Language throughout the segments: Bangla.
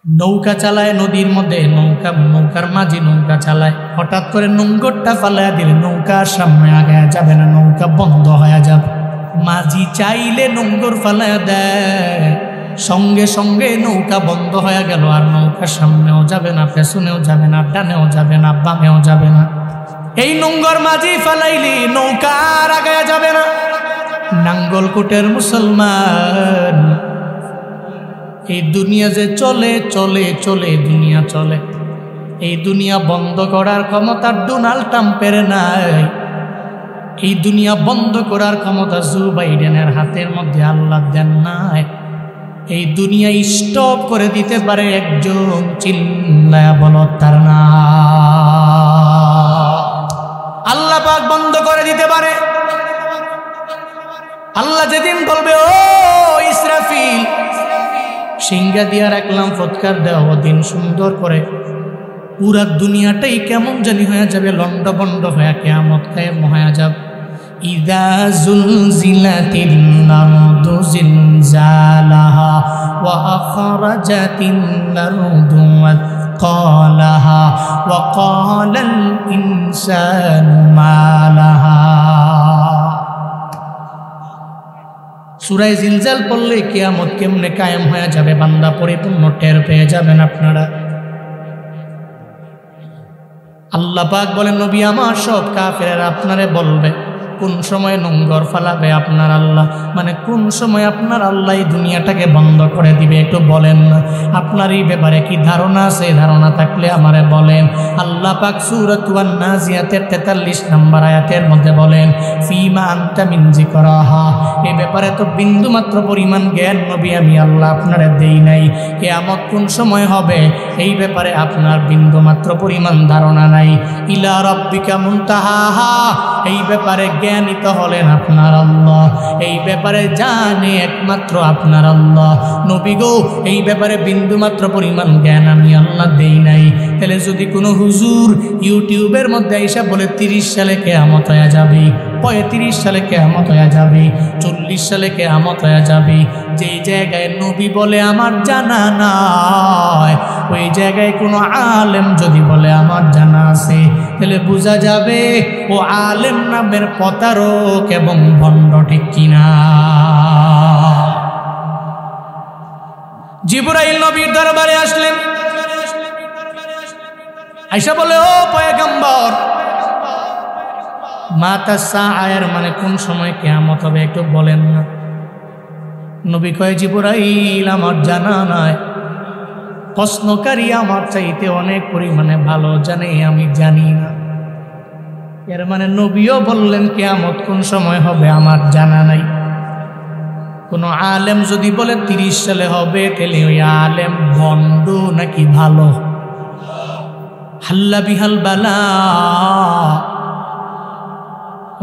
নৌকা চালায় নদীর মধ্যে, নৌকার মাঝি নৌকা চালায়, হঠাৎ করে নোঙ্গরটা ফালাইয়া দিলে নৌকা সামনে আগায়া যাবে না, নৌকা বন্ধ হয়ে যাবে। মাঝি চাইলে নোঙ্গর ফালাইয়া দেয়, সঙ্গে সঙ্গে নৌকা বন্ধ হয়ে গেল, আর নৌকা সামনেও যাবে না, পেছনেও যাবে না, ডানেও যাবে না, বামেও যাবে না। এই নোঙ্গর মাঝি ফালাইলি নৌকা আর আগায়া যাবে না। নাঙ্গলকোটের মুসলমান, এই দুনিয়া যে চলে চলে চলে দুনিয়া চলে, এই দুনিয়া বন্ধ করার ক্ষমতা ডোনাল্ড ট্রাম্পের নাই, এই দুনিয়া বন্ধ করার ক্ষমতা জো বাইডেনের হাতের মধ্যে আল্লাহ দেন নাই। এই দুনিয়া স্টপ করে দিতে পারে একজন, চিল্লায়া বলো তার নাম। আল্লাহ পাক বন্ধ করে দিতে পারে। আল্লাহ যেদিন বলবে ও ইসরাফিল সিংহা দিয়া রাখলাম, ফৎকার দেওয়া, ওদিন সুন্দর করে পুরা দুনিয়াটাই কেমন জানি হয়ে যাবে, লন্ড বন্ড হয়ে কিয়ামত কায়েম হয়ে যাবে। ইযা যুলজিলাতিল আরদু জিলজালাহা ওয়া আখরাজাতিল আরদু আথকালাহা ওয়া ক্বালাল ইনসানু মা লাহা। সূরা জিলজাল পড়লে কিয়ামত কেমনে কায়েম হয়ে যাবে বান্দা পরিপূর্ণ টের পেয়ে যাবেন আপনারা। আল্লাহ পাক বলেন, নবী আমার সব কাফেরেরা আপনারে বলবে কোন সময় নোঙ্গর ফালাবে আপনার আল্লাহ, মানে কোন সময় আপনার আল্লাহ এই দুনিয়াটাকে বন্ধ করে দিবে, একটু বলেন না। আপনার এই ব্যাপারে কি ধারণা আছে? ধারণা থাকলে আমারে বলেন। আল্লাহ পাক সূরাতুন নাজিয়াতের 43 নম্বর আয়াতের মধ্যে বলেন, ফিমা আনতা মিন যিকরাহা, এই ব্যাপারে তো বিন্দু মাত্র পরিমাণ জ্ঞান নবী আমি আল্লাহ আপনারে দেই নাই। কিয়ামত কোন সময় হবে এই ব্যাপারে আপনার বিন্দু মাত্র পরিমাণ ধারণা নাই। ইলা রাব্বিকা মুনতাহাহা, এই ব্যাপারে জ্ঞানিত হলেন আপনার আল্লাহ, এই ব্যাপারে জানে একমাত্র আপনার আল্লাহ। নবী গো, এই ব্যাপারে বিন্দুমাত্র পরিমাণ জ্ঞান আমি আল্লাহ দেই নাই। তাহলে যদি কোনো হুজুর ইউটিউবের মধ্যে এসে বলে 30 সালে কিয়ামত হয়ে যাবে, 35 সালে কিয়ামত হয়ে যাবে, 40 সালে কিয়ামত হয়ে যাবে, যেই জায়গায় নবী বলে আমার জানা নাই, ওই জায়গায় কোনো আলেম যদি বলে আমার জানা আছে, তাহলে বোঝা যাবে ও আলেম নামের প্রতারক এবং ভণ্ড, ঠিক কিনা? জিবরাইল নবীর দরবারে আসলেন, আয়েশা বলে, ও পয়গম্বর, মাতা সাআয়ের মানে কোন সময় কিয়ামত হবে একটু বলেন না। নবী কয়, জিবরাইল আমার জানা নাই, প্রশ্নকারী আমার চাইতে অনেক পরিমাণে ভালো জানে, আমি জানি না। এর মানে নবীও বললেন কিয়ামত কোন সময় হবে আমার জানা নাই। কোন আলেম যদি বলে 30 সালে হবে, তাহলে ওই আলেম ভণ্ড নাকি ভালো? হাল্লা বিহাল বালা,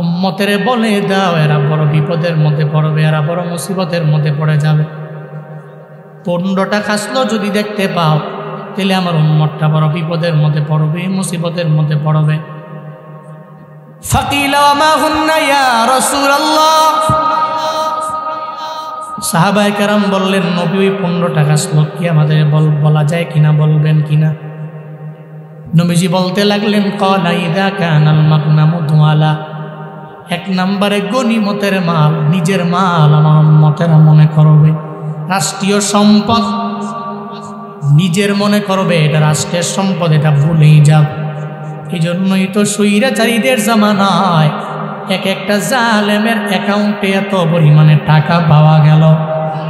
উম্মতের বলে দাও এরা বড় বিপদের মধ্যে পড়বে, এরা বড় মুসিবতের মধ্যে পড়ে যাবে। 15টা খাসলো যদি দেখতে পাও, তাহলে আমার উম্মতটা বড় বিপদের মধ্যে পড়বে, মুসিবতের মধ্যে পড়বে। ফাকিলা ওয়া মা হুন্না ইয়া রাসূলুল্লাহ, সাহাবায়ে কেরাম বললেন, নবী ওই 15টা খাসলো কি আমাদের বলা যায় কিনা, বলবেন কিনা? নবীজি বলতে লাগলেন, ক্বালা ইযা কানাল মাগনামু দুআলা, 1 নম্বরে গনিমতের মাল, নিজের মাল আমার উম্মতেরা মনে করবে রাষ্ট্রীয় সম্পদ, নিজের মনে করবে এটা রাষ্ট্রের সম্পদ, এটা ভুলেই যাও। এই জন্যই তো স্বৈরাচারীদের জামানায় এক একটা জালেমের অ্যাকাউন্টে এত পরিমাণে টাকা পাওয়া গেল।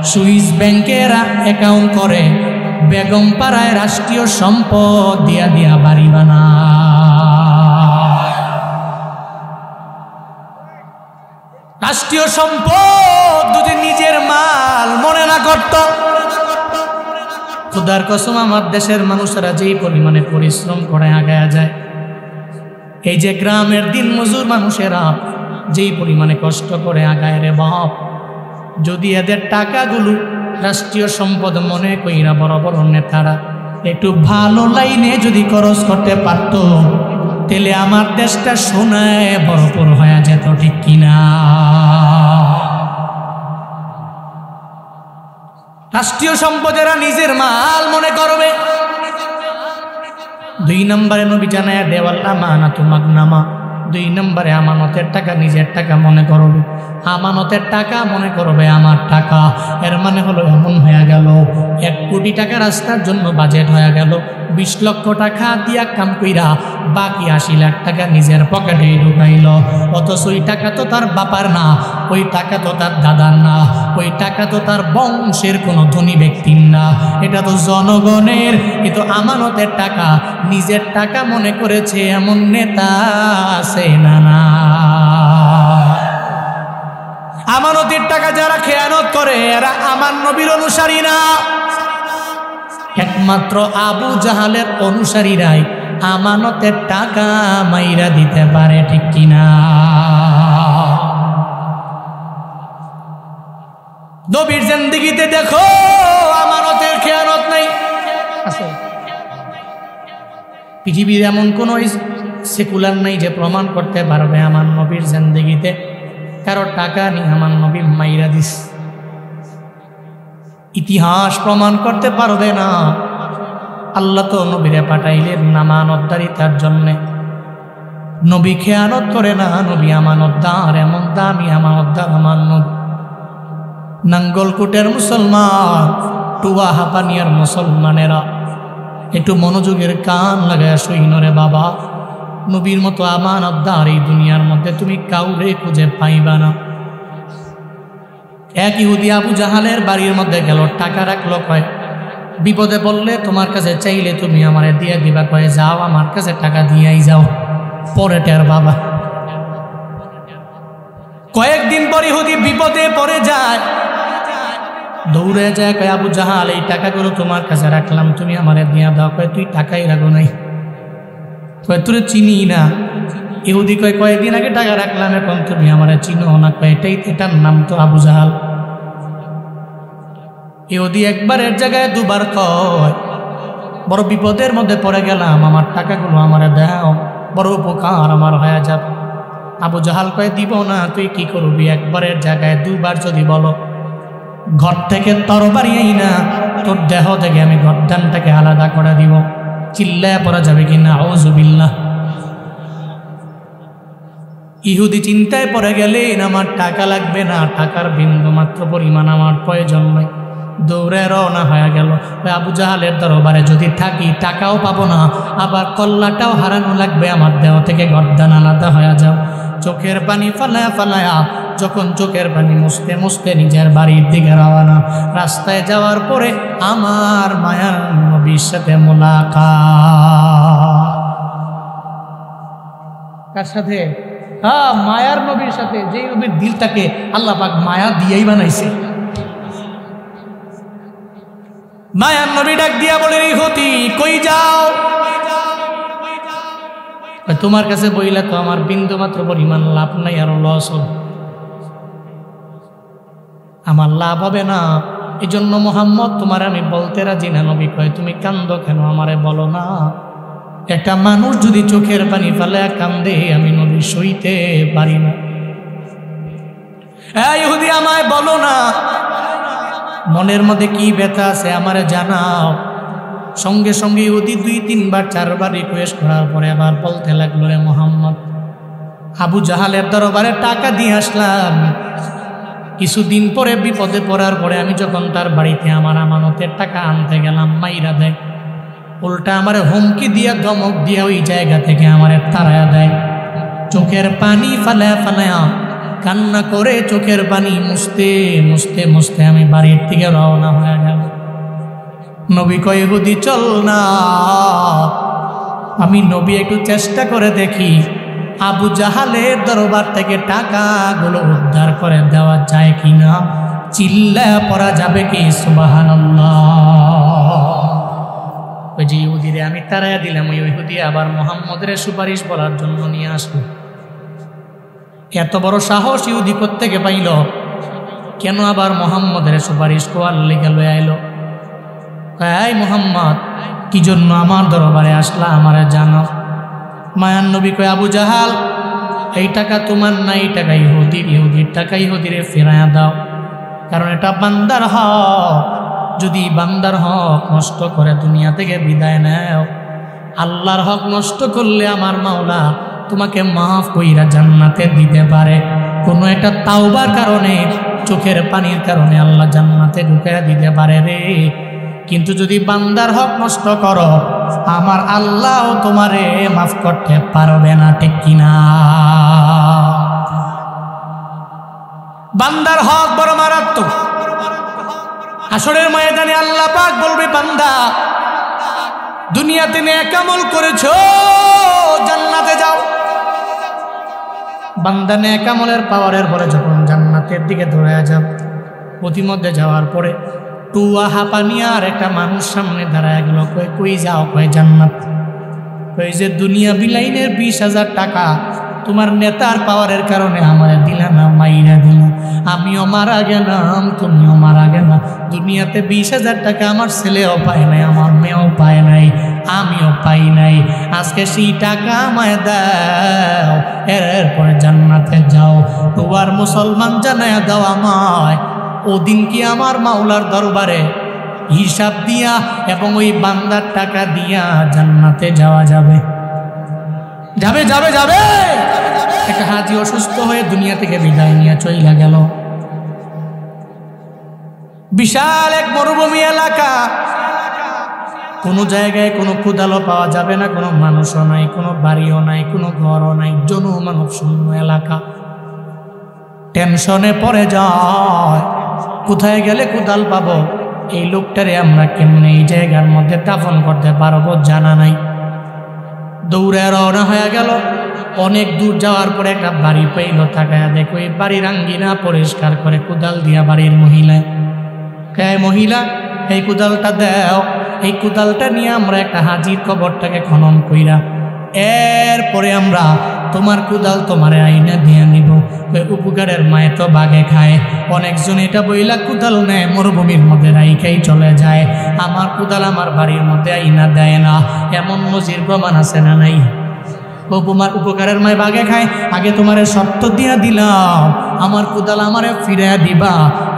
সুইস ব্যাংকেরা অ্যাকাউন্ট করে, বেগম পাড়ায় রাষ্ট্রীয় সম্পদ দিয়া দিয়া বাড়ি বানায়। রাষ্ট্রীয় সম্পদ যদি নিজের মাল মনে না করত, খোদার কসম আমার দেশের মানুষেরা যেই পরিমাণে পরিশ্রম করে আগায়া যায়, এই যে গ্রামের দিন মজুর মানুষেরা যেই পরিমাণে কষ্ট করে আগায় রে বাপ, যদি এদের টাকাগুলো রাষ্ট্রীয় সম্পদ মনে কইরা বড় বড় নেতারা একটু ভালো লাইনে যদি খরচ করতে পারত, তাহলে আমার দেশটা সোনায় ভরপুর হয়ে যেত, ঠিক কিনা? রাষ্ট্রীয় সম্পদেরা নিজের মাল মনে করবে, 2 নম্বরে নবী জানায়া দেওয়াল আমানাতু মাগনামা, 2 নম্বরে আমানতের টাকা নিজের টাকা মনে করবে, আমানতের টাকা মনে করবে আমার টাকা। এর মানে হলো এমন হয়ে গেল 1 কোটি টাকা রাস্তার জন্য বাজেট হয়ে গেল, 20 লক্ষ টাকা দিয়া কাম কইরা বাকি 80 লাখ টাকা নিজের পকেটে ঢুকাইল। অথচ ওই টাকা তো তার বাবার না, ওই টাকা তো তার দাদার না, ওই টাকা তো তার বংশের কোনো ধনী ব্যক্তির না, এটা তো জনগণের। কিন্তু আমানতের টাকা নিজের টাকা মনে করেছে এমন নেতা আছে না? না, আমানতের টাকা যারা খেয়ানত করে এরা আমার নবীর অনুসারী না, একমাত্র আবু জাহালের অনুসারীরাই আমানতের টাকা মাইরা দিতে পারে, ঠিক কিনা? নবীর জিন্দেগিতে দেখো আমানতের খেয়ানত নাই। পৃথিবীর এমন কোন সেকুলার নাই যে প্রমাণ করতে পারবে আমার নবীর জিন্দেগিতে কারো টাকা নিয়ে আমার নবী মাইরা দিস। ইতিহাস প্রমাণ করতে পারবে না। আল্লাহ তো নবীরে পাঠাইলেন আমানতদারিতার জন্যে। নবী খেয়ানত করে না, নবী আমানতদার, এমন দামি আমানতদার আমার নবী। নাঙ্গলকোটের মুসলমান, টুয়া হাপানিয়ার মুসলমানেরা একটু মনোযোগের কান লাগায় সইনরে বাবা, নবীর মতো আমানতদার এই দুনিয়ার মধ্যে তুমি কাউরে খুঁজে পাইবা না। এক ইহুদি আবু জাহালের বাড়ির মধ্যে গেল, টাকা রাখলো, কয় বিপদে বললে তোমার কাছে চাইলে তুমি আমারে দিয়ে দিবা, কয়ে যাও আমার কাছে টাকা দিয়াই যাও, পরে টের বাবা। কয়েকদিন পর ইহুদি বিপদে পড়ে যায়, দৌড়ে যায়, কয় আবু জাহাল এই টাকাগুলো তোমার কাছে রাখলাম, তুমি আমারে দিয়া দাও। কয় তুই টাকাই রাখো নাই। কয় তোরে চিনি না। ইহুদি কয় কয়েকদিন আগে টাকা রাখলাম, এখন তুমি আমারে চিনো না। কয় এটার নাম তো আবু জাহাল। ইহুদি একবারের জায়গায় দুবার কয় বড় বিপদের মধ্যে পড়ে গেলাম, আমার টাকাগুলো আমারে দাও, বড় উপকার আমার হয়ে যাবে। আবু জাহাল কয় দিব না। তুই কি করবি? একবারের জায়গায় দুবার যদি বলো, ঘর থেকে তরবারি আই না, তোর দেহ থেকে আমি গর্দানটাকে আলাদা করে দিব। চিল্লায় পড়া যাবে কিনা? আউযুবিল্লাহ। ইহুদি চিন্তায় পড়ে গেলেন, আমার টাকা লাগবে না, টাকার বিন্দু মাত্র পরিমাণ আমার প্রয়োজন নয়। দৌড়ে রওনা হয়ে গেল। আবু জাহালের দরবারে যদি থাকি টাকাও পাবো না, আবার কল্লাটাও হারানো লাগবে, আমার দেহ থেকে গর্দান আলাদা হয়ে যাও। চোখের পানি ফালায়া ফালায়া যখন চোখের পানি মুছতে মুছতে নিজের বাড়ির দিকে রওনা। রাস্তায় যাওয়ার পরে আমার মায়ার নবীর সাথে মুলাকাত। কার সাথে? হ্যাঁ, মায়ার নবীর সাথে, যেই নবীর দিলটাকে আল্লাহ পাক মায়া দিয়েই বানাইছে। মায়ার নবী ডাক দিয়া বলে, ইহুদি কই যাও? তোমার কাছে বইলা তো আমার বিন্দু মাত্র পরিমাণ লাভ নাই, আরো লস হবে, আমার লাভ হবে না। এই জন্য মোহাম্মদ তোমার আমি বলতে রাজি না। নবী কয় তুমি কান্দো কেন? আমারে বলো না। একটা মানুষ যদি চোখের পানি ফেলে কান্দে, আমি নবী সইতে পারি না। ইহুদি আমায় বলো না, মনের মধ্যে কি ব্যথা আছে আমারে জানাও। সঙ্গে সঙ্গে ইহুদি 2-3 বার 4 বার রিকোয়েস্ট করার পরে আবার বলতে লাগলো, রে মোহাম্মদ, আবু জাহালের দরবারে টাকা দিয়ে আসলাম, কিছুদিন পরে বিপদে পড়ার পরে আমি যখন তার বাড়িতে আমার আমানতের টাকা আনতে গেলাম, মাইরা দেয়, উল্টা আমারে হুমকি দিয়া ধমক দিয়া ওই জায়গা থেকে আমারে তাড়ায়া দেয়। চোখের পানি ফালায়া ফালায়া কান্না করে চোখের পানি মুছতে মুছতে মুছতে আমি বাড়ির থেকে রওনা হয়ে গেল। নবী কয়, ইহুদি চল না, আমি নবী একটু চেষ্টা করে দেখি আবু জাহালের দরবার থেকে টাকাগুলো উদ্ধার করে দেওয়া যায় কিনা, চিল্লা পড়া যাবে কি সুবহানাল্লাহ। ওই যে ইহুদিরে আমি তাড়াইয়া দিলাম, ওই ইহুদি আবার মুহাম্মদের সুপারিশ বলার জন্য নিয়ে আসলো। এত বড় সাহস ইহুদি কোত্থেকে পাইল? কেন আবার মুহাম্মদের সুপারিশ কোয়ার লেগে লয়ে আইলো? এই মুহাম্মদ, কি জন্য আমার দরবারে আসলা আমারে জানো? মায়ার নবী কয়, আবু জাহাল এই টাকা তোমার না, এই টাকা ইহুদির, ইহুদির টাকা ইহুদিরে ফেরাইয়া দাও, কারণ এটা বান্দার হক। যদি বান্দার হক নষ্ট করে দুনিয়া থেকে বিদায় নেও, আল্লাহর হক নষ্ট করলে আমার মাওলা তোমাকে মাফ কইরা জান্নাতে দিতে পারে। কোনো একটা তাওবার কারণে, চোখের পানির কারণে আল্লাহ জান্নাতে ঢুকাইয়া দিতে পারে রে। কিন্তু যদি বান্দার হক নষ্ট করো, আমার আল্লাহ তোমারে মাফ করতে পারবে না, ঠিক কিনা? বান্দার হক বড় মারাত্মক। হাসরের ময়দানে আল্লাহ পাক বলবে, বান্দা দুনিয়াতে নেক আমল করেছো, জান্নাতে যাও। বান্দা নেক আমলের পাওয়ারের পরে যখন জান্নাতের দিকে দৌড়ায় যাব, প্রতিমধ্যে যাওয়ার পরে টুয়া হাঁপানিয়া আর একটা মানুষ সামনে দাঁড়ায় গেল। কই যাও? কয় জান্নাত। কই যে দুনিয়া বিলাইনের 20,000 টাকা তোমার নেতার পাওয়ারের কারণে আমার দিলা না, মাইরা দিল। আমিও মারা গেলাম, তুমিও মারা গেলা। দুনিয়াতে 20,000 টাকা আমার ছেলেও পায় নাই, আমার মেয়েও পায় নাই, আমিও পাই নাই। আজকে সেই টাকা আমায় দাও, এরপরে জান্নাতে যাও। তোমার মুসলমান জানায় দাও আমায়, ওদিন কি আমার মাওলার দরবারে হিসাব দিয়া এবং ওই বান্দার টাকা দিয়া জান্নাতে যাওয়া যাবে? যাবে যাবে যাবে। একটা হাজি অসুস্থ হয়ে দুনিয়া থেকে বিদায় নিয়ে চইলা গেল। বিশাল এক মরুভূমি এলাকা, কোনো জায়গায় কোনো কুদালও পাওয়া যাবে না, কোনো মানুষও নাই, কোনো বাড়িও নাই, কোনো ঘরও নাই, জনমানব শূন্য এলাকা। টেনশনে পড়ে যায়, কোথায় গেলে কুদাল পাবো? এই লোকটারে আমরা কেমনে এই জায়গার মধ্যে দাফন করতে পারবো জানা নাই। দৌড়ে রওনা হয়ে গেল। অনেক দূর যাওয়ার পরে একটা বাড়ি পাইল। তাকায়া দেখো এই বাড়ির আঙ্গিনা পরিষ্কার করে কুদাল দিয়া বাড়ির মহিলায়। কে মহিলা, এই কুদালটা দাও। এই কুদালটা নিয়ে আমরা একটা হাজির কবরটাকে খনন কইরা এরপরে আমরা তোমার কুদাল তোমারে আইনা দিয়ে নিব। ওই উপকারের মায়ে তো বাগে খায়। অনেকজন এটা বইলা কুদাল নেয়, মরুভূমির মধ্যে রাইখাই চলে যায়। আমার কুদাল আমার বাড়ির মধ্যে আইনা দেয় না, এমন নজির প্রমাণ আছে না নাই? তোমার উপকারের মায় বাগে খায়। আগে তোমারে শর্ত দিয়া দিলাম, আমার কুদাল আমারে ফিরে দিবা,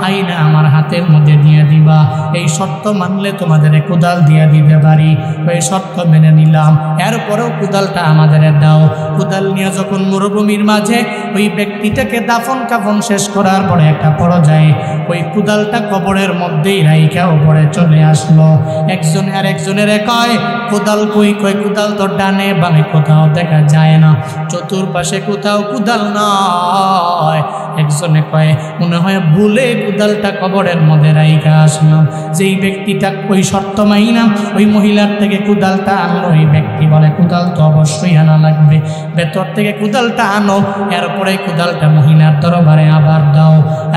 আইনা আমার হাতের মধ্যে দিয়ে দিবা। এই শর্ত মানলে তোমাদের কুদাল দিয়ে দিতে পারি। ওই শর্ত মেনে নিলাম। এরপরেও কুদালটা আমাদের দাও। কুদাল নিয়ে যখন মরুভূমির মাঝে ওই ব্যক্তিটাকে দাফন কাফন শেষ করার পরে একটা পর্যায়ে ওই কুদালটা কবরের মধ্যেই রাইখা উপরে চলে আসলো। একজন আর একজনের কয় কুদাল কই? কয় কুদাল তো ডানে বামে কোথাও দেখা যায় না, চতুর্পাশে কোথাও কুদাল নয়। একজনে কয় মনে হয় ভুলে কুদালটা কবরের মধ্যে রাইখা আসলাম। যেই ব্যক্তিটা ওই শর্ত মাইনা ওই মহিলার থেকে কুদালটা আনলো, ওই ব্যক্তি বলে কুদাল তো অবশ্যই আনা লাগবে, ভেতর থেকে কুদালটা আনো, এরপরে কুদালটা মহিলার দরবারে আবার দাও।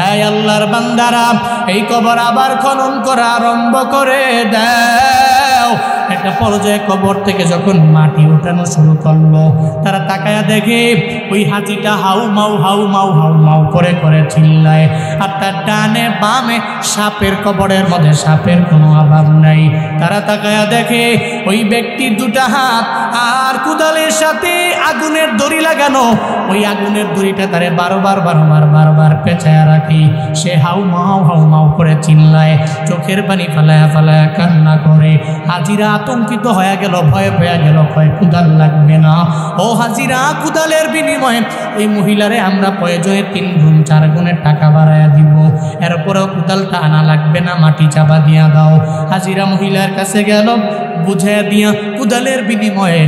এই আল্লাহর বান্দারা, এই কবর আবার খনন করা আরম্ভ করে দাও। একটা পর্যায়ে কবর থেকে যখন মাটি উঠানো শুরু করলো, তারা তাকায়া দেখে ওই হাতিটা হাউ মাউ হাউ মাউ হাউ মাউ করে করে চিল্লায়। আর তার ডানে বামে সাপের কবরের মধ্যে সাপের কোনো অভাব নাই। তারা তাকায়া দেখে ওই ব্যক্তির দুটা হাত আর কুদালের সাথে আগুনের দড়ি লাগানো। ওই আগুনের দড়িটা তারে বারবার বারবার বারবার পেঁচায়া রাখি। সে হাউ মাউ করে চিল্লায়, চোখের পানি ফালায়া ফালায়া কান্না করে। হাজিরা আতঙ্কিত হয়ে গেল, ভয় পেয়ে গেল, কয় কুদাল লাগবে না। ও হাজিরা, কুদালের বিনিময়ে ওই মহিলারে আমরা প্রয়োজনে 3 গুণ 4 গুণের টাকা বাড়াইয়া দিব, এরপরেও কুদালটা আনা লাগবে না, মাটি চাপা দিয়া দাও। হাজিরা মহিলার কাছে গেল, বুঝাইয়া দিয়া কুদালের বিনিময়ে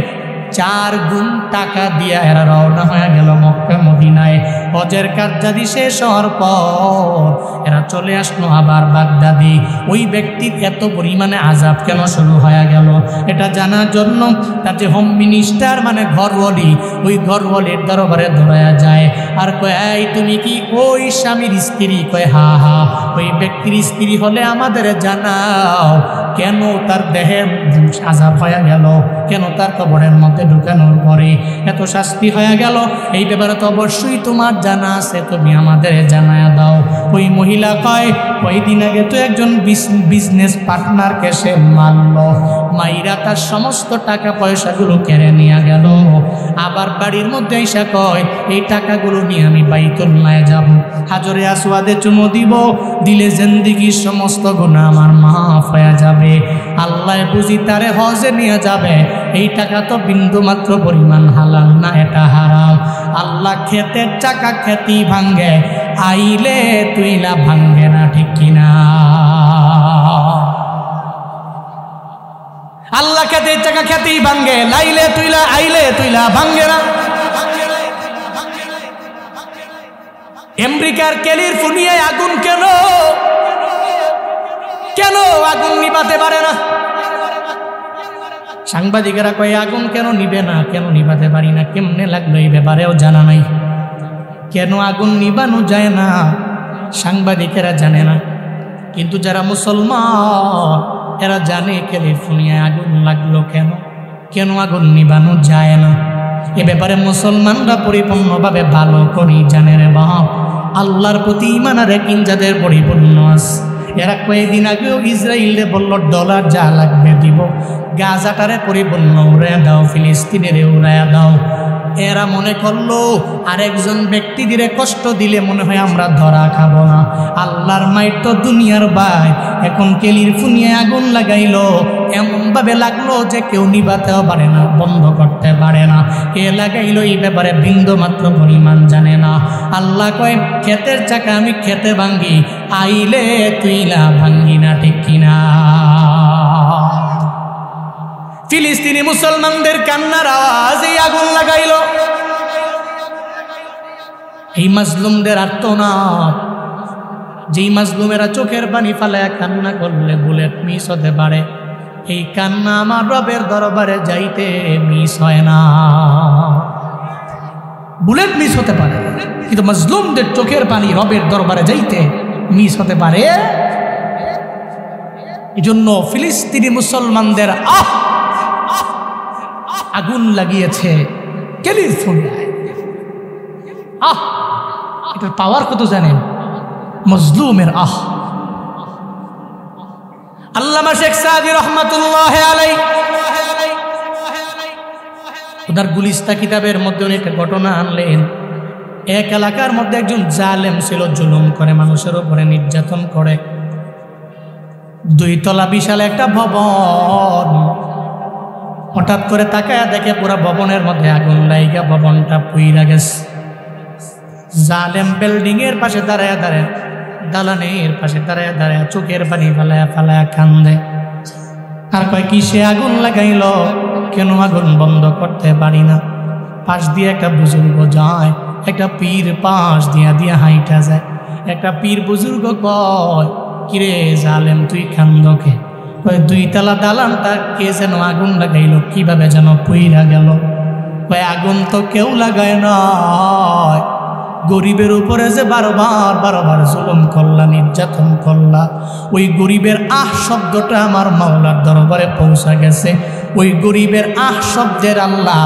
4 গুণ টাকা দিয়া এরা রওনা হয়ে গেল মক্কা মদিনায়। হজের কাজ যদি শেষ হওয়ার পর এরা চলে আসলো আবার বাগদাদি। ওই ব্যক্তির এত পরিমাণে আযাব কেন শুরু হয়ে গেল এটা জানার জন্য তার যে হোম মিনিস্টার মানে ঘরওয়ালি, ওই ঘরওয়ালির দরবারে ধরায়া যায়। আর কয়, এই তুমি কি ওই স্বামীর স্ত্রী? কয় হা হা। ওই ব্যক্তির স্ত্রী হলে আমাদের জানাও, কেন তার দেহে আযাব হয়ে গেল, কেন তার কবরের মধ্যে ঢুকানোর পরে এত শাস্তি হয়ে গেল, এই ব্যাপারে তো অবশ্যই তোমার জানা আছে, তুমি আমাদের জানায়া দাও। ওই মহিলা কয়, কয়েকদিন আগে তো একজন বিজনেস পার্টনারকে সে মারল, মাইরা তার সমস্ত টাকা পয়সাগুলো কেড়ে নিয়ে গেল। আবার বাড়ির মধ্যে এসে কয় এই টাকাগুলো নিয়ে আমি বাইতুল মালে যাব, হাজরে আসওয়াদে চুমো দিব, দিলে জিন্দেগির সমস্ত গুনাহ আমার মাফ হয়ে যাবে। আল্লাহ বুঝি তারে হজে নিয়ে যাবে, এই টাকা তো বিন্দু মাত্র পরিমাণ হালাল না, এটা হারাম। আল্লাহ ক্ষেতের চাকা খেতেই ভাঙ্গে, আইলে তুইলা ভাঙ্গে না, ঠিক কিনা? আল্লাহ খেতের চাকা খেতেই ভাঙ্গে, লাইলে তুইলা আইলে তুইলা ভাঙ্গে না। আমেরিকার ক্যালিফোর্নিয়ায় আগুন কেন কেন আগুন নিভাতে পারে না? সাংবাদিকেরা কয় আগুন কেন নিবে না, কেন নিভাতে পারি না, কেমনে লাগলো এই ব্যাপারেও জানা নাই। কেন আগুন নিবানো যায় না সাংবাদিকেরা জানে না, কিন্তু যারা মুসলমান এরা জানে ক্যালিফোর্নিয়ায় আগুন লাগলো কেন, কেন আগুন নিবানো যায় না। এ ব্যাপারে মুসলমানরা পরিপূর্ণভাবে ভালো করেই জানে রে বাপ। আল্লাহর প্রতি ঈমান আর ইয়াকিন যাদের পরিপূর্ণ আছে, এরা কয়েকদিন আগেও ইসরায়েলে বলল ডলার যা লাগবে দিব, গাজাটারে পরিপূর্ণ উড়াইয়া দাও, ফিলিস্তিনের উড়াইয়া দাও। এরা মনে করলো আরেকজন ব্যক্তি দিলে কষ্ট দিলে মনে হয় আমরা ধরা খাবো না। আল্লাহর মাইট তো দুনিয়ার ভাই, এখন ক্যালিফোর্নিয়ায় আগুন লাগাইলো, এমনভাবে লাগলো যে কেউ নিভাতেও পারে না, বন্ধ করতে পারে না। কে লাগাইলো এই ব্যাপারে বিন্দু মাত্র পরিমাণ জানে না। আল্লাহ কয় ক্ষেতের চাকা আমি খেতে ভাঙ্গি, আইলে তুইলা ভাঙ্গি না, ঠিক কিনা? ফিলিস্তিনি মুসলমানদের কান্নার আওয়াজ এই আগুন লাগাইল। এই মাজলুমদের আর্তনাদ, যেই মাজলুমেরা চোখের পানি ফালায় কান্না করলে বুলেট মিস হতে পারে, এই কান্না আমার রবের দরবারে যাইতে মিস হয় না। বুলেট মিস হতে পারে, কিন্তু মাজলুমদের চোখের পানি রবের দরবারে যাইতে মিস হতে পারে। এই জন্য ফিলিস্তিনি মুসলমানদের আগুন লাগিয়েছে ক্যালিফোর্নিয়ায়। এটার পাওয়ার কত জানেন? মজলুমের আল্লামা শেখ সাদি রহমাতুল্লাহ আলাইহি ওনার গুলিস্তা কিতাবের মধ্যে উনি একটা ঘটনা আনলেন। এক এলাকার মধ্যে একজন জালেম ছিল, জুলুম করে, মানুষের উপরে নির্যাতন করে। 2 তলা বিশাল একটা ভবন, হঠাৎ করে তাকায় দেখে পুরা ভবনের মধ্যে আগুন লাইগা ভবনটা পুইরা গেছে। জালেম বিল্ডিং এর পাশে দাঁড়ায় দাঁড়ায়, দালানের পাশে দাঁড়ায় দাঁড়ায় চোখের পানি ফালায়া ফালায়া কান্দে। আর কয় কিসে আগুন লাগাইল, কেন আগুন বন্ধ করতে পারি না? পাশ দিয়ে একটা বুজুর্গ যায়, একটা পীর পাশ দিয়া দিয়া হাইটা যায়। একটা পীর বুজুর্গ কয় কিরে জালেম তুই কান্দকে? কয় 2 তলা দালানটা কে যেন আগুন লাগাইল, কিভাবে যেন পুইরা গেল। কয় আগুন তো কেউ লাগায় না, গরিবের উপরে যে বারবার জুলুম করলা, নির্যাতন করলা, ওই গরিবের শব্দটা আমার মাওলার দরবারে পৌঁছা গেছে। ওই গরিবের শব্দের আল্লাহ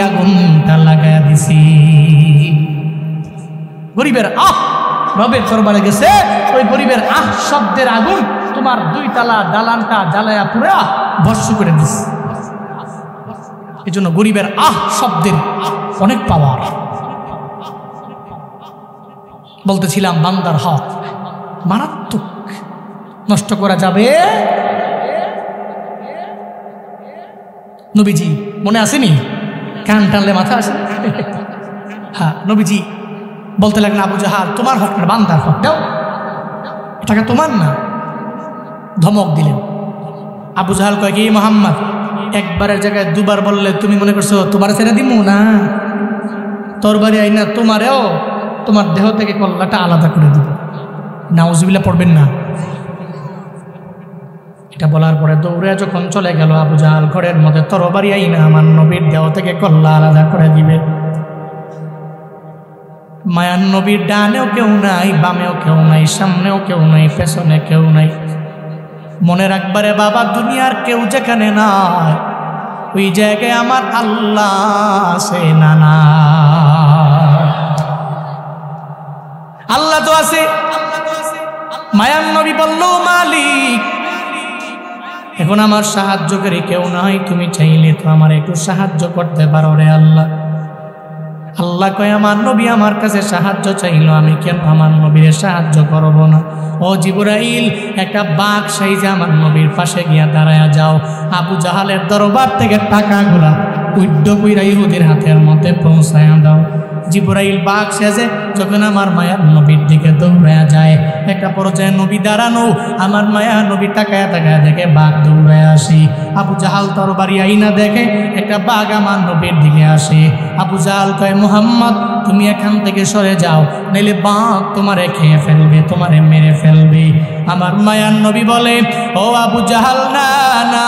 আগুনটা লাগায় দিছি। গরিবের রবের দরবারে গেছে, ওই গরিবের শব্দের আগুন তোমার 2 তলা দালানটা জ্বালায়া পুরা ভস্ম করে দিছে। এই জন্য গরিবের শব্দের অনেক পাওয়ার। বলতেছিলাম বান্দার হক মারাত্মক, নষ্ট করা যাবে। নবীজি মনে আসেনি? কান টানলে মাথা আসে। হ্যাঁ, নবীজি বলতে লাগলেন আবু জাহাল তোমার হক না, বান্দার হক দাও, এটাকে তোমার না। ধমক দিলেন। আবু জাহাল কয় কি মোহাম্মদ একবারের জায়গায় 2 বার বললে তুমি মনে করছো তোমার ছেড়ে দিব না? তোর বাড়ি আই না, তোমারেও তোমার দেহ থেকে কল্লাটা আলাদা করে দিব। নাউজুবিল্লাহ পড়বেন না। এটা বলার পরে দৌড়ে যখন চলে গেল আবু জাহাল ঘরের মধ্যে, তরবারি আই না, আমার নবীর দেহ থেকে কল্লা আলাদা করে দিবে। মায়ার নবীর ডানেও কেউ নাই, বামেও কেউ নাই, সামনেও কেউ নাই, পেছনে কেউ নাই। মনে রাখবারে বাবা, দুনিয়ার কেউ যেখানে নাই ওই জায়গায় আমার আল্লাহ আছে না? না, আল্লাহ তো আছে। মায়ার নবী বলল মালিক এখন আমার সাহায্যকারী কেউ নাই, তুমি চাইলে তো আমার একটু সাহায্য করতে পারো রে আল্লাহ। আল্লাহ কয় আমার নবী আমার কাছে সাহায্য চাইলো, আমি কেন আমার নবীর সাহায্য করব না? ও জিবরাইল, একটা বাঘ সাইজে আমার নবীর পাশে গিয়া দাঁড়ায়া যাও, আবু জাহালের দরবার থেকে টাকাগুলা উড্ড কইরা ইহুদির হাতের মধ্যে পৌঁছায়া দাও। জিবরাইল বাঘ সেজে যখন আমার মায়ার নবীর দিকে দৌড়ায়া যায়, একটা পর্যায়ে নবী দাঁড়ানো, আমার মায়া নবী তাকায়া তাকায়া দেখে বাঘ দৌড়ায় আসি। আবু জাহাল তরবারি আইনা দেখে একটা বাঘ আমার নবীর দিকে আসে। আবু জাহাল কয়, মুহাম্মদ তুমি এখান থেকে সরে যাও, নাইলে বাঘ তোমারে খেয়ে ফেলবে, তোমারে মেরে ফেলবে। আমার মায়ার নবী বলে, ও আবু জাহাল, না না,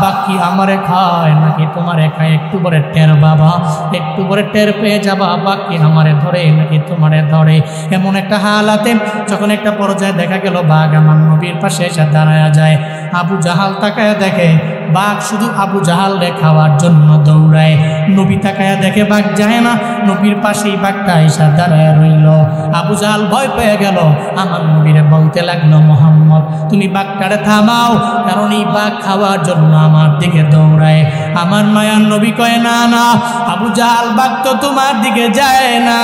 বাকি আমারে খায় নাকি তোমারে খায় একটু পরে টের বাবা, একটু পরে টের পেয়ে যাবা, বাকি আমারে ধরে নাকি তোমারে ধরে। এমন একটা হালাতে যখন একটা পর্যায়ে দেখা গেল বাঘ আমার নবীর পাশে এসে দাঁড়ায়া যায়, আবু জাহাল তাকায়া দেখে বাঘ শুধু আবু জাহালরে খাওয়ার জন্য দৌড়ায়। নবী তাকায়া দেখে বাঘ যায় না, নবীর পাশেই বাঘটা এসে দাঁড়ায় রইল। আবু জাহাল ভয় পেয়ে গেল, আমার নবীরে বলতে লাগলো, মুহাম্মদ তুমি বাঘটারে থামাও, কারণ এই বাঘ খাওয়ার জন্য আমার দিকে দৌড়ায়। আমার মায়ার নবী কয়, না না আবু জাহাল, বাঘ তো তোমার দিকে যায় না,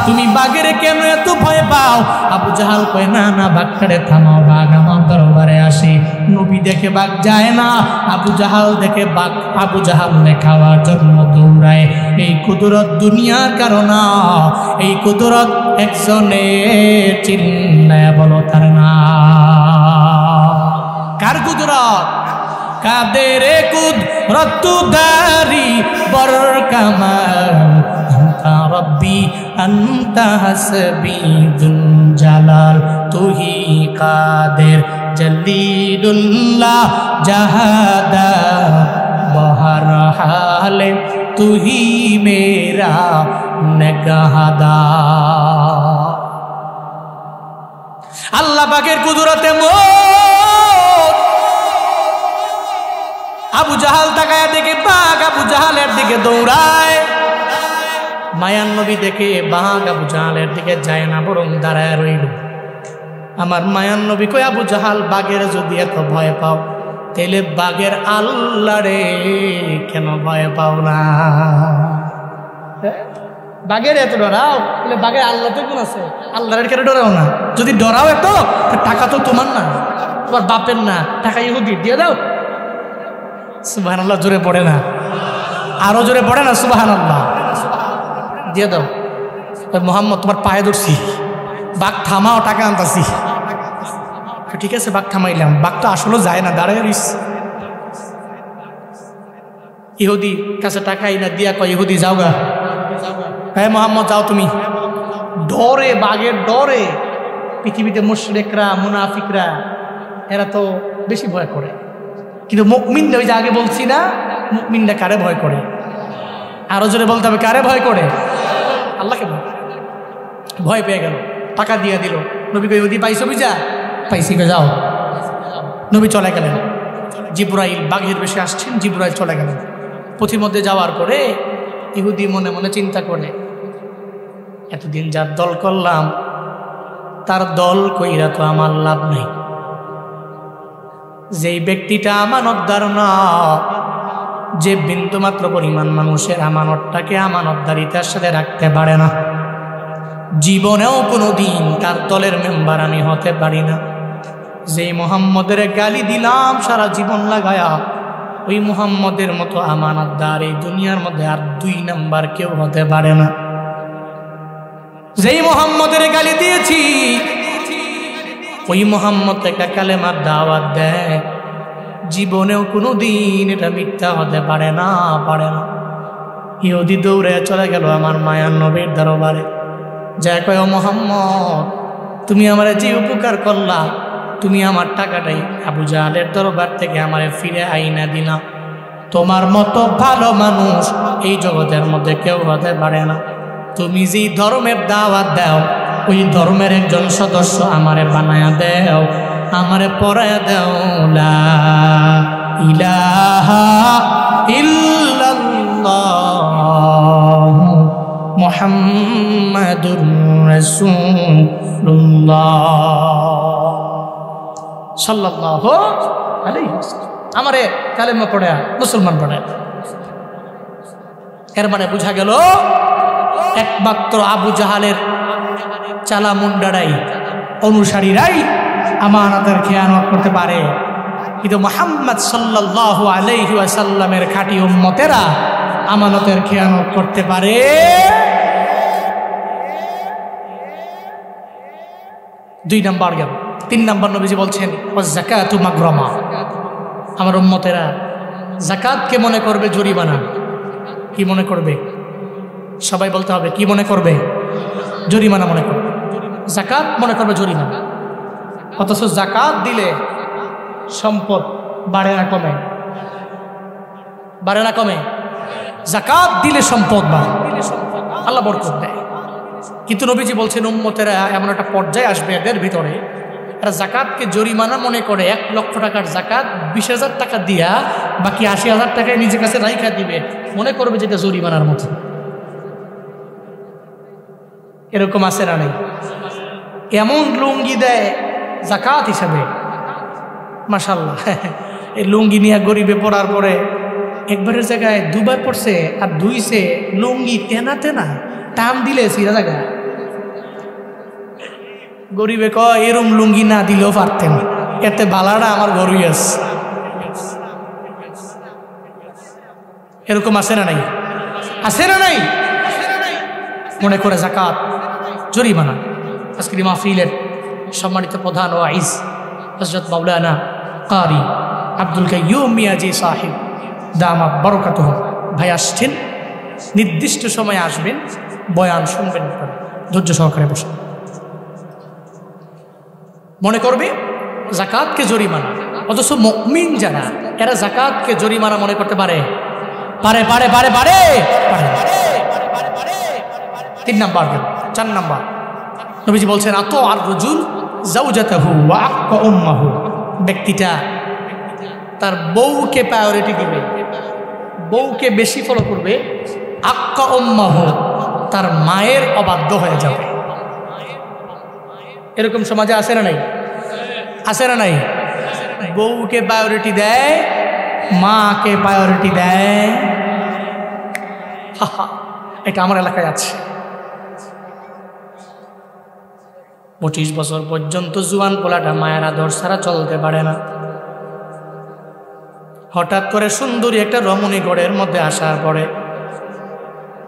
তুমি বাঘের কেন এত ভয় পাও? আবু জাহাল কয়, না না বাঘটারে থামাও, বাঘ আমার দরবারে আসে। নবী দেখে বাঘ যায় না, আবু জাহাল দেখে বাঘ আবু জাহালকে খাওয়ার জন্য দৌড়ায়। এই কুদরত দুনিয়ার কারণ, এই কুদরত একজনের, চিল্লায়া বলো তার না। কার কুদরত? কাদের কুদরত তুদারি বর কামাল, আনতা রব্বি আনতা হাসবি দুল জালাল, তুহি কাদের জলিলুল্লাহ জাহাদা বহর হালে, তুহি মেরা নেগাহাদা। আল্লাহ পাকের কুদরতে আবু জাহাল তাকায়া দেখে বাঘ আবু জাহালের দিকে দৌড়ায়। মায়ান নবী দেখে বাঘ আবু জাহালের দিকে যায় না, বরং দাঁড়ায় রইল। আমার মায়ান নবী কই, আবু জাহাল বাঘের যদি এত ভয় পাও, তাহলে বাঘের আল্লাহ রে কেন ভয় পাও না? বাঘের এত ডরাও, তাহলে বাঘের আল্লাহ তো কোন আছে? আল্লাহর কেন ডরাও না? যদি ডরাও এত, টাকা তো তোমার না, তোমার বাপের না, টাকা ইহুদি দিয়ে দাও। সুবহানাল্লাহ জোরে পড়ে না, আরো জোরে পড়ে না সুবহানাল্লাহ। দিয়ে দাও। মুহাম্মদ তোমার পায়ে ধরছি, বাঘ থামাও, টাকা আনতাছি। ঠিক আছে বাঘ থামাইলাম, বাঘ তো আসলে যায় না, দাঁড়ায় রইস। ইহুদি কাছে টাকাই না দিয়া কয়, ইহুদি যাও গা, হ্যাঁ মুহাম্মদ যাও তুমি। ডরে, বাঘের ডরে পৃথিবীতে মুশরিকরা মুনাফিকরা এরা তো বেশি ভয় করে, কিন্তু মুমিনরা, ওই যে আগে বলছি না, মুমিনরা কারে ভয় করে? আরো জোরে বলতে হবে, কারে ভয় করে? আল্লাহকে ভয়। ভয় পেয়ে গেল, টাকা দিয়ে দিল। নবী কই, ইহুদি পাইছো বুঝা? পাইছি, যাও। নবী চলে গেলেন। জিবরাইল বাঘের বেশি আসছেন, জিবরাইল চলে গেলেন। পথিমধ্যে যাওয়ার পরে ইহুদি মনে মনে চিন্তা করে, এতদিন যার দল করলাম তার দল কইরা তো আমার লাভ নাই। যেই ব্যক্তিটা আমানতদার না, যে বিন্দুমাত্র পরিমাণ মানুষের আমানতটাকে আমানতদারিতার সাথে রাখতে পারে না, জীবনেও কোনো দিন তার দলের মেম্বার আমি হতে পারি না। যেই মুহাম্মদের গালি দিলাম সারা জীবন লাগায়া, ওই মুহাম্মদের মতো আমানতদার এই দুনিয়ার মধ্যে আর 2 নাম্বার কেউ হতে পারে না। যেই মুহাম্মদের গালি দিয়েছি, ওই মুহাম্মদ একটা কালেমার দাওয়াত দেয়, জীবনেও কোনো দিন এটা মিথ্যা হতে পারে না, পারে না। ইহুদি দৌড়ে চলে গেল আমার মায়ার নবীর দরবারে, যা কয়, ও মুহাম্মদ তুমি আমারে যে উপকার করলা, তুমি আমার টাকাটাই আবু জাহালের দরবার থেকে আমারে ফিরে আইনা দিলা। তোমার মতো ভালো মানুষ এই জগতের মধ্যে কেউ হতে পারে না। তুমি যেই ধর্মের দাওয়াত দাও, ওই ধর্মের একজন সদস্য আমারে বানায়া দেও, আমারে পড়ায়া দেও লা ইলাহা ইল্লাল্লাহ মুহাম্মাদুর রাসূলুল্লাহ সাল্লাল্লাহু আলাইহি ওয়াসাল্লাম আমারে কালেমা পড়ে মুসলমান পড়ে। এর মানে বুঝা গেল একমাত্র আবু জাহালের চালা মুন্ডারাই অনুসারীরাই আমানতের খেয়ানত করতে পারে, কিন্তু মুহাম্মদ সাল্লাল্লাহু আলাইহি ওয়াসাল্লামের খাঁটি উম্মতেরা আমানতের খেয়ানত করতে পারে। 2 নাম্বার গেল। 3 নাম্বার নবীজি বলছেন যাকাতু মাগরামা, আমার উম্মতেরা যাকাতকে মনে করবে জরিমানা। কি মনে করবে? সবাই বলতে হবে, কি মনে করবে? জরিমানা মনে করবে। যাকাত মনে করবে জরিমানা। অথচ যাকাত দিলে সম্পদ বাড়ে না কমে? বাড়ে না কমে? যাকাত দিলে সম্পদ বাড়ে, আল্লাহ বরকত দেয়। কিন্তু নবীজি বলছেন উম্মতেরা এমন একটা পর্যায়ে আসবে এদের ভিতরে, এরা যাকাতকে জরিমানা মনে করে 1 লক্ষ টাকার যাকাত 20,000 টাকা দিয়া বাকি 80,000 টাকায় নিজের কাছে রাইখা দিবে, মনে করবে যেটা জরিমানার মতো। এরকম আছে না নাই? এমন লুঙ্গি দেয় যাকাত হিসাবে, মাশাআল্লাহ। এই লুঙ্গি নিয়ে গরিবে পড়ার পরে একবারের জায়গায় 2 বার পড়ছে, আর 2 লুঙ্গি তেনা তেনা টান দিলে সিরা জায়গায়। গরিবে কয় এরম লুঙ্গি না দিলেও পারতেন, এতে ভালাটা আমার গরুই আছে। এরকম আছে না নাই? আছে না নাই? মনে করে যাকাত জরিমানা। আজকের মাহফিলের সম্মানিত প্রধান ওয়াইজ হযরত মাওলানা কারি আব্দুল কাইয়ুম মিয়াজি সাহেব দামাত বরকাতুহু ভাই আসছেন। নির্দিষ্ট সময়ে আসবেন, বয়ান শুনবেন, ধৈর্য সহকারে বসে। মনে করবে যাকাতকে জরিমানা, অথচ মুমিন যারা এরা যাকাতকে জরিমানা মনে করতে পারে? পারে পারে পারে পারে পারে। 3 নাম্বার গেল। 4 নাম্বার নবীজি বলছেন আতো আর রজুল যাওজাতাহু ওয়া আক্কা উম্মাহু, ব্যক্তিটা তার বউকে প্রায়োরিটি দিবে, বউকে বেশি ফলো করবে। আক্কা উম্মাহু, তার মায়ের অবাধ্য হয়ে যাবে। এরকম সমাজে আছে না নাই? আছে না নাই? বউকে প্রায়োরিটি দেয়, মাকে প্রায়োরিটি দেয়। এটা আমার এলাকায় আছে। 25 বছর পর্যন্ত জুয়ান পোলাটা মায়ের আদর ছাড়া চলতে পারে না। হঠাৎ করে সুন্দরী একটা রমণীগড়ের মধ্যে আসার পরে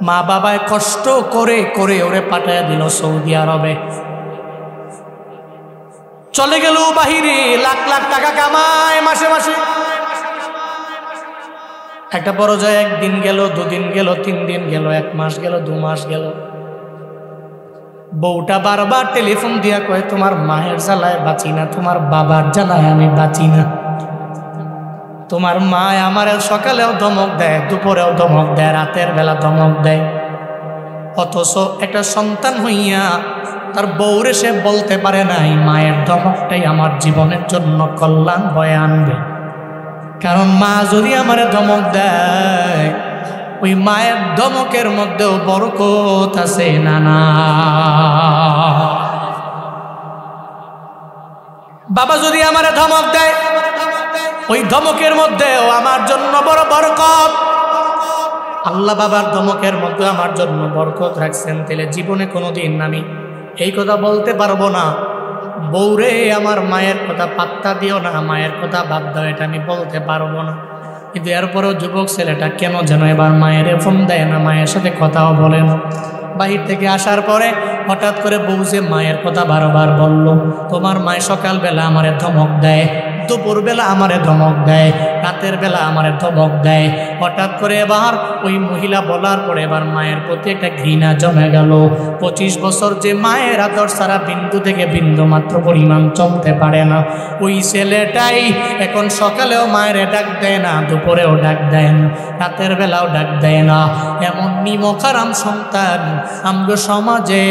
মা বাবায় কষ্ট করে করে ওরে পাঠায় দিল সৌদি আরবে। চলে গেল বাহিরে, লাখ লাখ টাকা কামায় মাসে মাসে। একটা পর্যায়ে 1 দিন গেল, 2 দিন গেল, 3 দিন গেল, 1 মাস গেল, 2 মাস গেল। বউটা বারবার টেলিফোন দিয়া কয় তোমার মায়ের জ্বালায় বাঁচি না, তোমার বাবার জ্বালায় আমি বাঁচি না। তোমার মা আমার সকালেও ধমক দেয়, দুপুরেও ধমক দেয়, রাতের বেলা ধমক দেয়। অথচ একটা সন্তান হইয়া তার বউরে সে বলতে পারে নাই মায়ের ধমকটাই আমার জীবনের জন্য কল্যাণ বয়ে আনবে। কারণ মা যদি আমারে ধমক দেয়, ওই মায়ের ধমকের মধ্যেও বরকত আছে না না? বাবা যদি আমারে ধমক দেয়, ওই ধমকের মধ্যেও আমার জন্য বড় বরকত। আল্লাহ বাবার ধমকের মধ্যে আমার জন্য বরকত রাখছেন। তাহলে জীবনে কোনোদিন আমি এই কথা বলতে পারবো না বউরে আমার মায়ের কথা পাত্তা দিও না, মায়ের কথা বাদ দাও, এটা আমি বলতে পারবো না। কিন্তু এরপরেও যুবক ছেলেটা কেন যেন এবার মায়ের ফোন দেয় না, মায়ের সাথে কথাও বলে না। বাহির থেকে আসার পরে হঠাৎ করে বউ যে মায়ের কথা বারবার বলল, তোমার মায়ের সকালবেলা আমারে ধমক দেয়, দুপুরবেলা আমারে ধমক দেয়, রাতের বেলা আমারে ধমক দেয়। হঠাৎ করে এবার ওই মহিলা বলার পরে এবার মায়ের প্রতি একটা ঘৃণা জমে গেল। 25 বছর যে মায়ের আদর ছাড়া বিন্দু থেকে বিন্দু মাত্র পরিমাণ চলতে পারে না, ওই ছেলেটাই এখন সকালেও মায়ের ডাক দেয় না, দুপুরেও ডাক দেয় না, রাতের বেলাও ডাক দেয় না। এমন নিমখারাম সন্তান আমগো সমাজে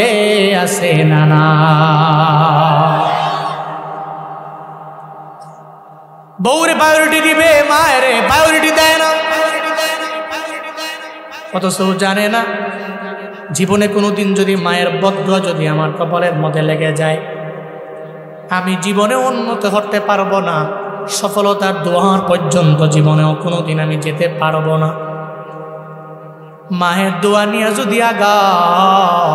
আছে না না? বউরে প্রায়োরিটি দিবে, মায়ের প্রায়োরিটি দেয় না। অথচ জানে না জীবনে কোনোদিন যদি মায়ের বদদুয়া যদি আমার কপালের মধ্যে লেগে যায়, আমি জীবনে উন্নত হতে পারবো না, সফলতার দুয়ার পর্যন্ত জীবনেও কোনোদিন আমি যেতে পারবো না। মায়ের দোয়া নিয়ে যদি আগাও,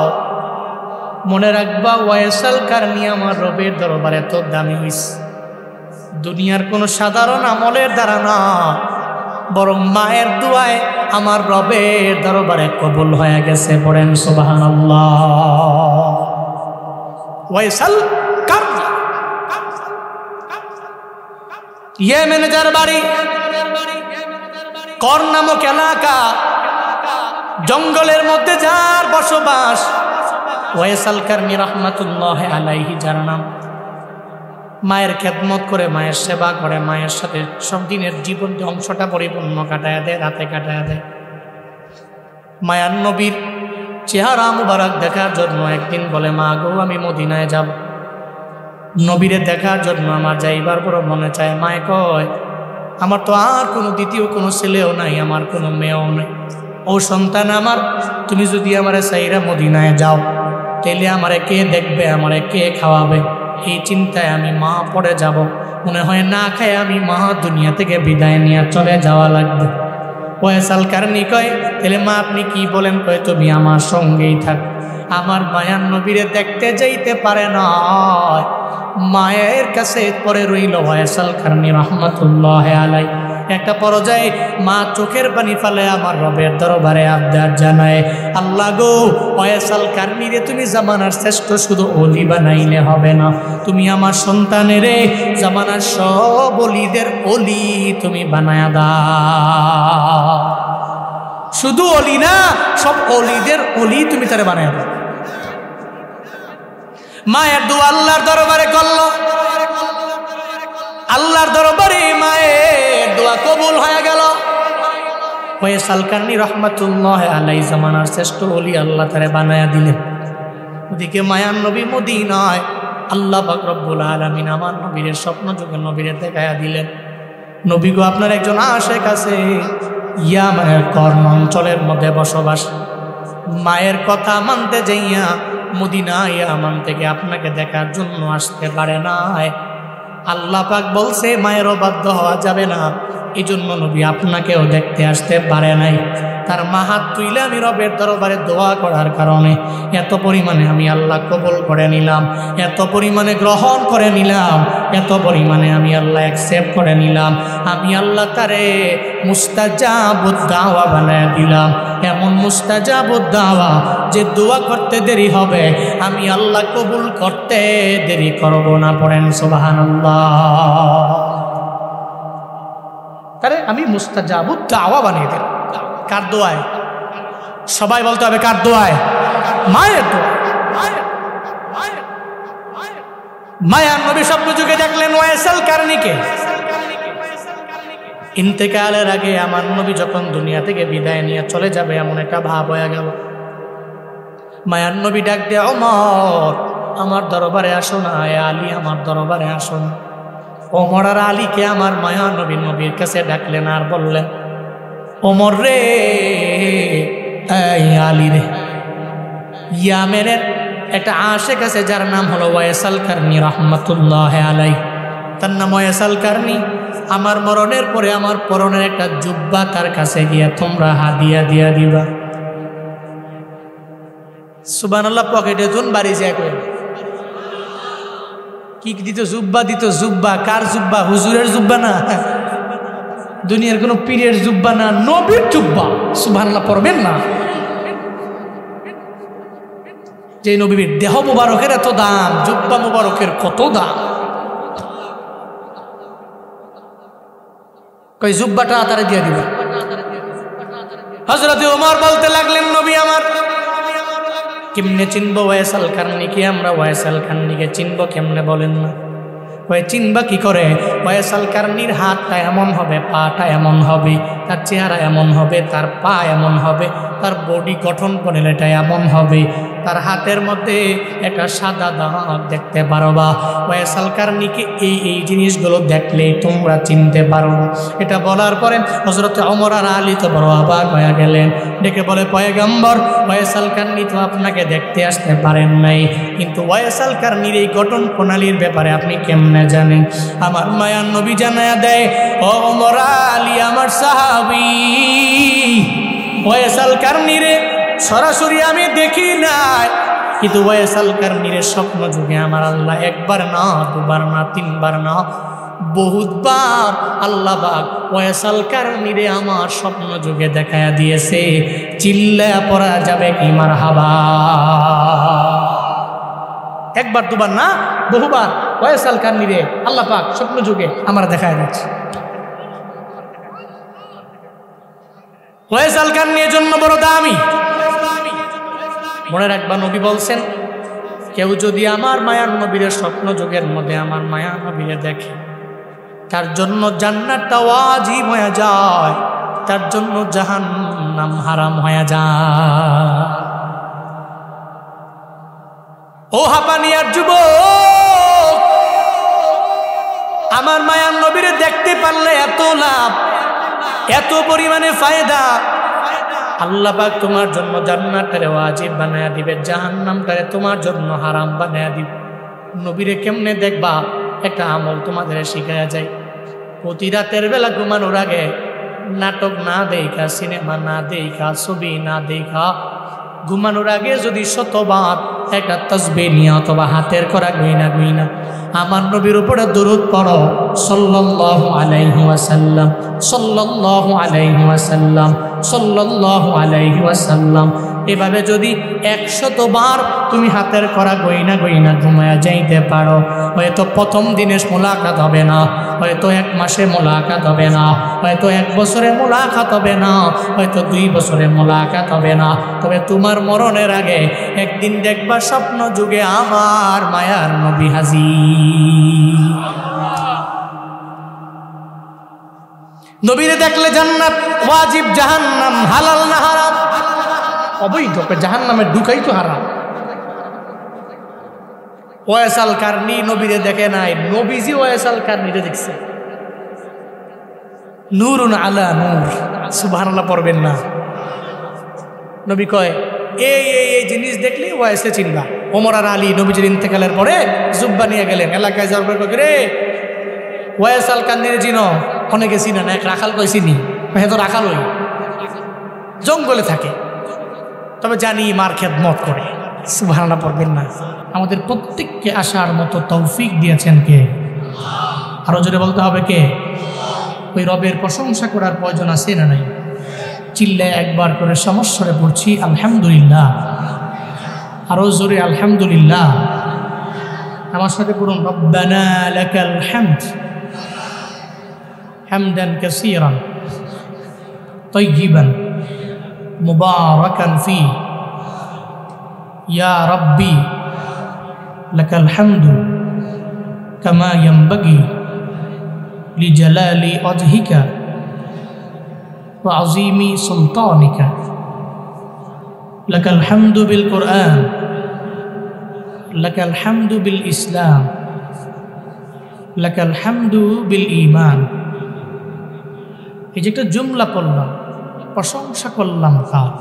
মনে রাখবা ওয়াইসাল কারনি আমার রবের দরবারে তো দামি হইছে। দুনিয়ার কোনো সাধারণ আমলের দ্বারা না, বরং মায়ের দোয়ায় আমার রবের দরবারে কবুল হয়ে গেছে। পড়েন সুবহানাল্লাহ। ওয়াইসাল কারনি ইয়েমেনের বাড়ি, কর নামক এলাকা, জঙ্গলের মধ্যে যার বসবাস, ওয়াইসাল কারনি রাহমাতুল্লাহ আলাইহি যার নাম। মায়ের খেদমত করে, মায়ের সেবা করে, মায়ের সাথে সব দিনের জীবন অংশটা পরিপূর্ণ কাটায় দেয়, রাতে কাটায় দেয়। মায়ার নবীর চেহারা মুবারক দেখার জন্য একদিন বলে, মা গো আমি মদিনায় যাব, নবীরে দেখার জন্য আমার যাইবার বড় মনে চায়। মায়ে কয়, আমার তো আর কোনো দ্বিতীয় কোনো ছেলেও নাই, আমার কোনো মেয়েও নাই। ও সন্তান আমার, তুমি যদি আমারে সাইরা মদিনায় যাও, তাইলে আমারে কে দেখবে, আমারে কে খাওয়াবে? এই চিন্তায় আমি মা পড়ে যাব। মনে হয় না খায় আমি মা দুনিয়া থেকে বিদায় নিয়ে চলে যাওয়া লাগবে। ওয়াইসাল কারনি কয়, তাহলে মা আপনি কি বলেন? কয়, তুমি আমার সঙ্গেই থাক। আমার মায়ার নবীরে দেখতে যাইতে পারে না, মায়ের কাছে পরে রইল ওয়াইসাল কারনি রাহমাতুল্লাহ আলাইহি। একটা পর্যায়ে মা চোখের পানি ফেলে আমার রবের দরবারে আবদার জানায়, আল্লাহ গো, ওয়াইসাল কারনিরে তুমি জামানার শ্রেষ্ঠ শুধু ওলি বানাইলে হবে না, তুমি আমার সন্তানের জামানার সব ওলিদের ওলি তুমি বানায়া দাও। শুধু ওলি না, সব ওলিদের ওলি তুমি তারে বানায়া দাও। মায়ের দোয়া আল্লাহর দরবারে করল, আল্লাহর দরবারে মায়ের দোয়া কবুল হয়ে গেল। ওয়াইসাল কারনি রাহমাতুল্লাহ আলাইহি জামানার শ্রেষ্ঠ ওলি আল্লাহ তারে বানায়া দিলেন। ওদিকে মায়ার নবী মদিনায়, আল্লাহ পাক রব্বুল আলামিন আমার নবীর স্বপ্ন যুগে নবীরে দেখায়া দিলেন, নবী গো আপনার একজন আশেক আছে, ইয়ামানের কর্ম অঞ্চলের মধ্যে বসবাস। মায়ের কথা মানতে যাইয়া মদিনা ইয়ামান থেকে আপনাকে দেখার জন্য আসতে পারে নাই। আল্লাহ পাক বলছে মায়েরও বাধ্য হওয়া যাবে না, এই জন্য নবী আপনাকেও দেখতে আসতে পারে নাই। তার মা হাত তুইলে আমি রবের দরবারে দোয়া করার কারণে এত পরিমাণে আমি আল্লাহ কবুল করে নিলাম, এত পরিমাণে গ্রহণ করে নিলাম, এত পরিমাণে আমি আল্লাহ অ্যাকসেপ্ট করে নিলাম। আমি আল্লাহ তারে মুস্তাজাবুদ দাওয়া বানায় দিলাম। এমন মুস্তাজাবুদ দাওয়া যে দোয়া করতে দেরি হবে, আমি আল্লাহ কবুল করতে দেরি করব না। পড়েন সুবহানাল্লাহ। তারে আমি মুস্তাজাবুদ দাওয়া বানিয়ে দিলাম। কার দোয়ায়? সবাই বলতে হবে কার দোয়ায়? মায়ের দোয়া। মায়ার নবী স্বপ্ন যুগে দেখলেন ওয়াইসাল কারনিকে। ইন্তেকালের আগে আমার নবী যখন দুনিয়া থেকে বিদায় নিয়ে চলে যাবে, এমন একটা ভাব হয়ে গেল। মায়ার নবী ডাক দিয়ে, ওমর আমার দরবারে আসো না, আলী আমার দরবারে আসো না। ওমর আর আলীকে আমার মায়া নবীর কাছে ডাকলেন আর বললেন, ওমর রে, এই আলী রে, ইয়ামেনের একটা আশেক আছে যার নাম হলো ওয়াইসাল কারনি রাহমাতুল্লাহ আলাইহি। তার নাম ওয়াইসাল কারনি। আমার মরণের পরে আমার পরনের একটা জুব্বা তার কাছে গিয়া তোমরা হাদিয়া দিয়া দিবা। সুবহানাল্লাহ। পকেটে তুন বাড়ি যায় কই কি দিত? জুব্বা দিত। জুব্বা কার জুব্বা? হুজুরের জুব্বা না, দুনিয়ার কোন পীরের জুব্বা না, নবীর জুব্বা। সুবহানাল্লাহ পড়বেন না? যে নবীর দেহ মুবারকের এত দাম, জুব্বা মুবারকের কত দাম। কই জুব্বাটা তারে দিয়ে দিবা। হযরত ওমর বলতে লাগলেন, নবী আমার কেমনে চিনবো ওয়াইসাল কারনিকে? আমরা ওয়াইসাল কারনিকে চিনবো কেমনে বলেন না? ওই চিনবা কি করে? ওয়াইসাল কারনির হাতটা এমন হবে, পাটা এমন হবে, তার চেহারা এমন হবে, তার পা এমন হবে, তার বডি গঠন করে এটা এমন হবে, তার হাতের মধ্যে একটা সাদা দাগ দেখতে পারবা। ওয়াইসাল কারনীকে এই জিনিসগুলো দেখলে তোমরা চিনতে পারো। এটা বলার পরে হযরত ওমর আর আলী তো বড় অবাক হয়ে গেলেন, ডেকে বলে, পয়গম্বর, ওয়াইসাল কারনী তো আপনাকে দেখতে আসতে পারেন নাই, কিন্তু ওয়াইসাল কারনীর এই গঠন প্রণালীর ব্যাপারে আপনি কেমনে জানেন? আমার মায়ার নবী জানায়া দেয়, ও ওমর আলী আমার সাহাবী, ওয়াইসাল কারনীরে সরাসরি আমি দেখি নাই, কিন্তু ওয়াইসাল কারনীর স্বপ্ন যুগে আমার আল্লাহ একবার না, দুবার না, তিনবার না, বহুতবার আল্লাহ পাক ওয়াইসাল কারনীরে আমার স্বপ্ন যুগে দেখায়া দিয়েছে। চিল্লায়া পড়া যাবে কি মারহাবা? একবার দুবার না, বহুবার ওয়াইসাল কারনীরে আল্লাহ পাক স্বপ্ন যুগে আমার দেখায়া দিচ্ছে। ওয়াইসাল কারনীর জন্য বড় দামি। মনে রাখবা, নবী বলছেন, কেউ যদি আমার মায়ার নবীর স্বপ্ন যুগের মধ্যে আমার মায়ার নবীরে দেখে, তার জন্য জান্নাতটা ওয়াজিব হয়ে যায়, তার জন্য জাহান্নাম হারাম হয়ে যায়। ও হাপানিয়ার যুবক, আমার মায়ার নবীরে দেখতে পারলে এত লাভ, এত পরিমাণে ফায়দা। আল্লাহ পাক তোমার জন্য জান্নাতটারে ওয়াজিব বানায়া দিবে, জাহান্নামটারে তোমার জন্য হারাম বানায়া দিবে। নবীরে কেমনে দেখবা? একটা আমল তোমাদের শিখায়া যায়। প্রতি রাতের বেলা ঘুমানোর আগে নাটক না দেখা, সিনেমা না দেখা, ছবি না দেখা, ঘুমানোর আগে যদি শতবার একটা তাসবিহ নিয়ে অথবা হাতের করা গয়না আমার নবীর উপরে দরুদ পড়ো, সাল্লাল্লাহু আলাইহি ওয়াসাল্লাম, সাল্লাল্লাহু আলাইহি ওয়াসাল্লাম, সাল্লাল্লাহু আলাইহি ওয়াসাল্লাম। এভাবে যদি 100 বার তুমি হাতের করা গয়না ঘুমায়া যাইতে পারো, হয়তো প্রথম দিনে মোলাকাত হবে না, হয়তো 1 মাসে মোলাকাত হবে না, হয়তো 1 বছরে মোলাকাত হবে না, হয়তো 2 বছরে মোলাকাত হবে না, তবে তোমার মরণের আগে একদিন দেখবা স্বপ্ন যুগে আমার মায়ার নবী হাজির। নবীরে দেখলে জান্নাত ওয়াজিব, জাহান্নাম হালাল না হারাম? অবৈধ, জাহান্নামে ঢুকাই তো হারাম। ওয়াইসাল কারনী নবীরে দেখে নাই, নবীজি ওয়াইসাল কারনীরে দেখছে। নূরুন আলা নূর, সুবহানাল্লাহ পড়বেন না? নবী কয়, এই জিনিস দেখলে ওয়াইসে চিনবা। ওমর আর আলী নবীজির ইন্তেকালের পরে জুব্বা নিয়ে গেলেন, এলাকায় যাওয়ার পর রে ওয়াইসাল কারনীরে চিনো? অনেকে চিনে না, এক রাখাল কই চিনি, হ্যাঁ তো রাখাল ওই জঙ্গলে থাকে, তবে জানি মার খেদমত করে। সুবহানাল্লাহ পড়বেন না? আমাদের প্রত্যেককে আসার মতো তৌফিক দিয়েছেন কে? আরো জোরে বলতে হবে কে? ওই রবের প্রশংসা করার প্রয়োজন আছে না নাই? চিল্লায় একবার করে সমস্বরে পড়ছি আলহামদুলিল্লাহ, আরো জোরে আলহামদুলিল্লাহ। আমার সাথে পড়ুন, রব্বানা লাকাল হামদ হামদান কাসীরান তাইয়িবান মুবারাকান ফি ইয়া রাব্বি লাকাল হামদু কামা ইয়ানবাগি লিজালালি ওয়াজহিকা ওয়া আযীমি সুলতানিকা লাকাল হামদু বিল কুরআন লাকাল হামদু বিল ইসলাম লাকাল হামদু বিল ঈমান। এই যে একটা জুমলা পড়লাম, প্রশংসা করলাম কার?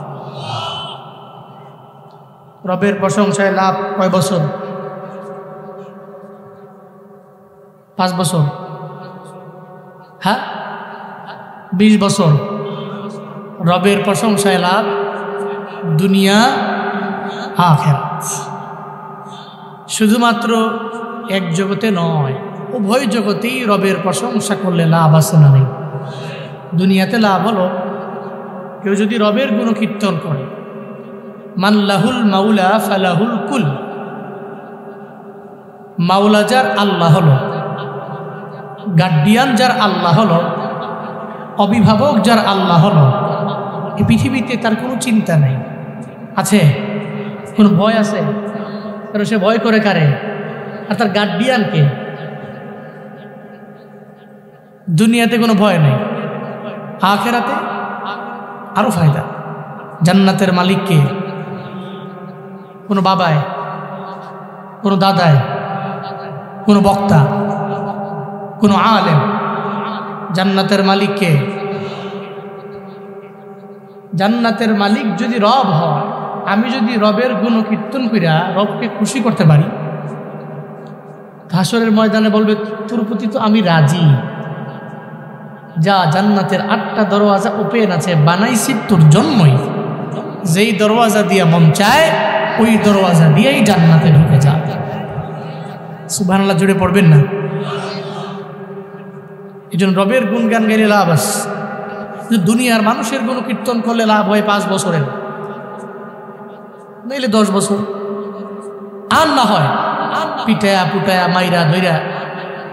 রবের প্রশংসায় লাভ কয় বছর? 5 বছর? হ্যাঁ, 20 বছর। রবের প্রশংসায় লাভ দুনিয়া আখিরাত। শুধুমাত্র এক জগতে নয়, উভয় জগতেই রবের প্রশংসা করলে লাভ আছে না নেই? দুনিয়াতে লাভ হলো, কেউ যদি রবের গুণকীর্তন করে, মাল্লাহুল মাওলা ফালাহুল কুল, মাওলা যার আল্লাহ হলো, গার্ডিয়ান যার আল্লাহ হলো, অভিভাবক যার আল্লাহ হলো, এই পৃথিবীতে তার কোনো চিন্তা নেই। আছে? কোনো ভয় আছে? কারণ সে ভয় করে কারে? আর তার গার্ডিয়ানকে। দুনিয়াতে কোনো ভয় নেই, আখিরাতে আরো ফায়দা। জান্নাতের মালিক কে? কোনো বাবায়, কোনো দাদায়, কোনো বক্তা, কোনো আলেম? জান্নাতের মালিক কে? জান্নাতের মালিক যদি রব হয়, আমি যদি রবের গুণ কীর্তন কইরা রবকে খুশি করতে পারি, হাসরের ময়দানে বলবে তোর প্রতি তো আমি রাজি, যা জান্নাতের 8টা দরওয়াজা ওপেন আছে, বানাইছি তোর জন্যই, যেই দরওয়াজা দিয়ে মন চায় ওই দরওয়াজা দিয়েই জান্নাতে ঢুকে যা। সুবহানাল্লাহ জুড়ে পড়বেন না? এই জন্য রবের গুণগান গাইলে লাভ আছে। দুনিয়ার মানুষের গুণ কীর্তন করলে লাভ হয় 5 বছরের, নইলে 10 বছর। আর না হয় পিটায়া পুটায়া মাইরা ধইরা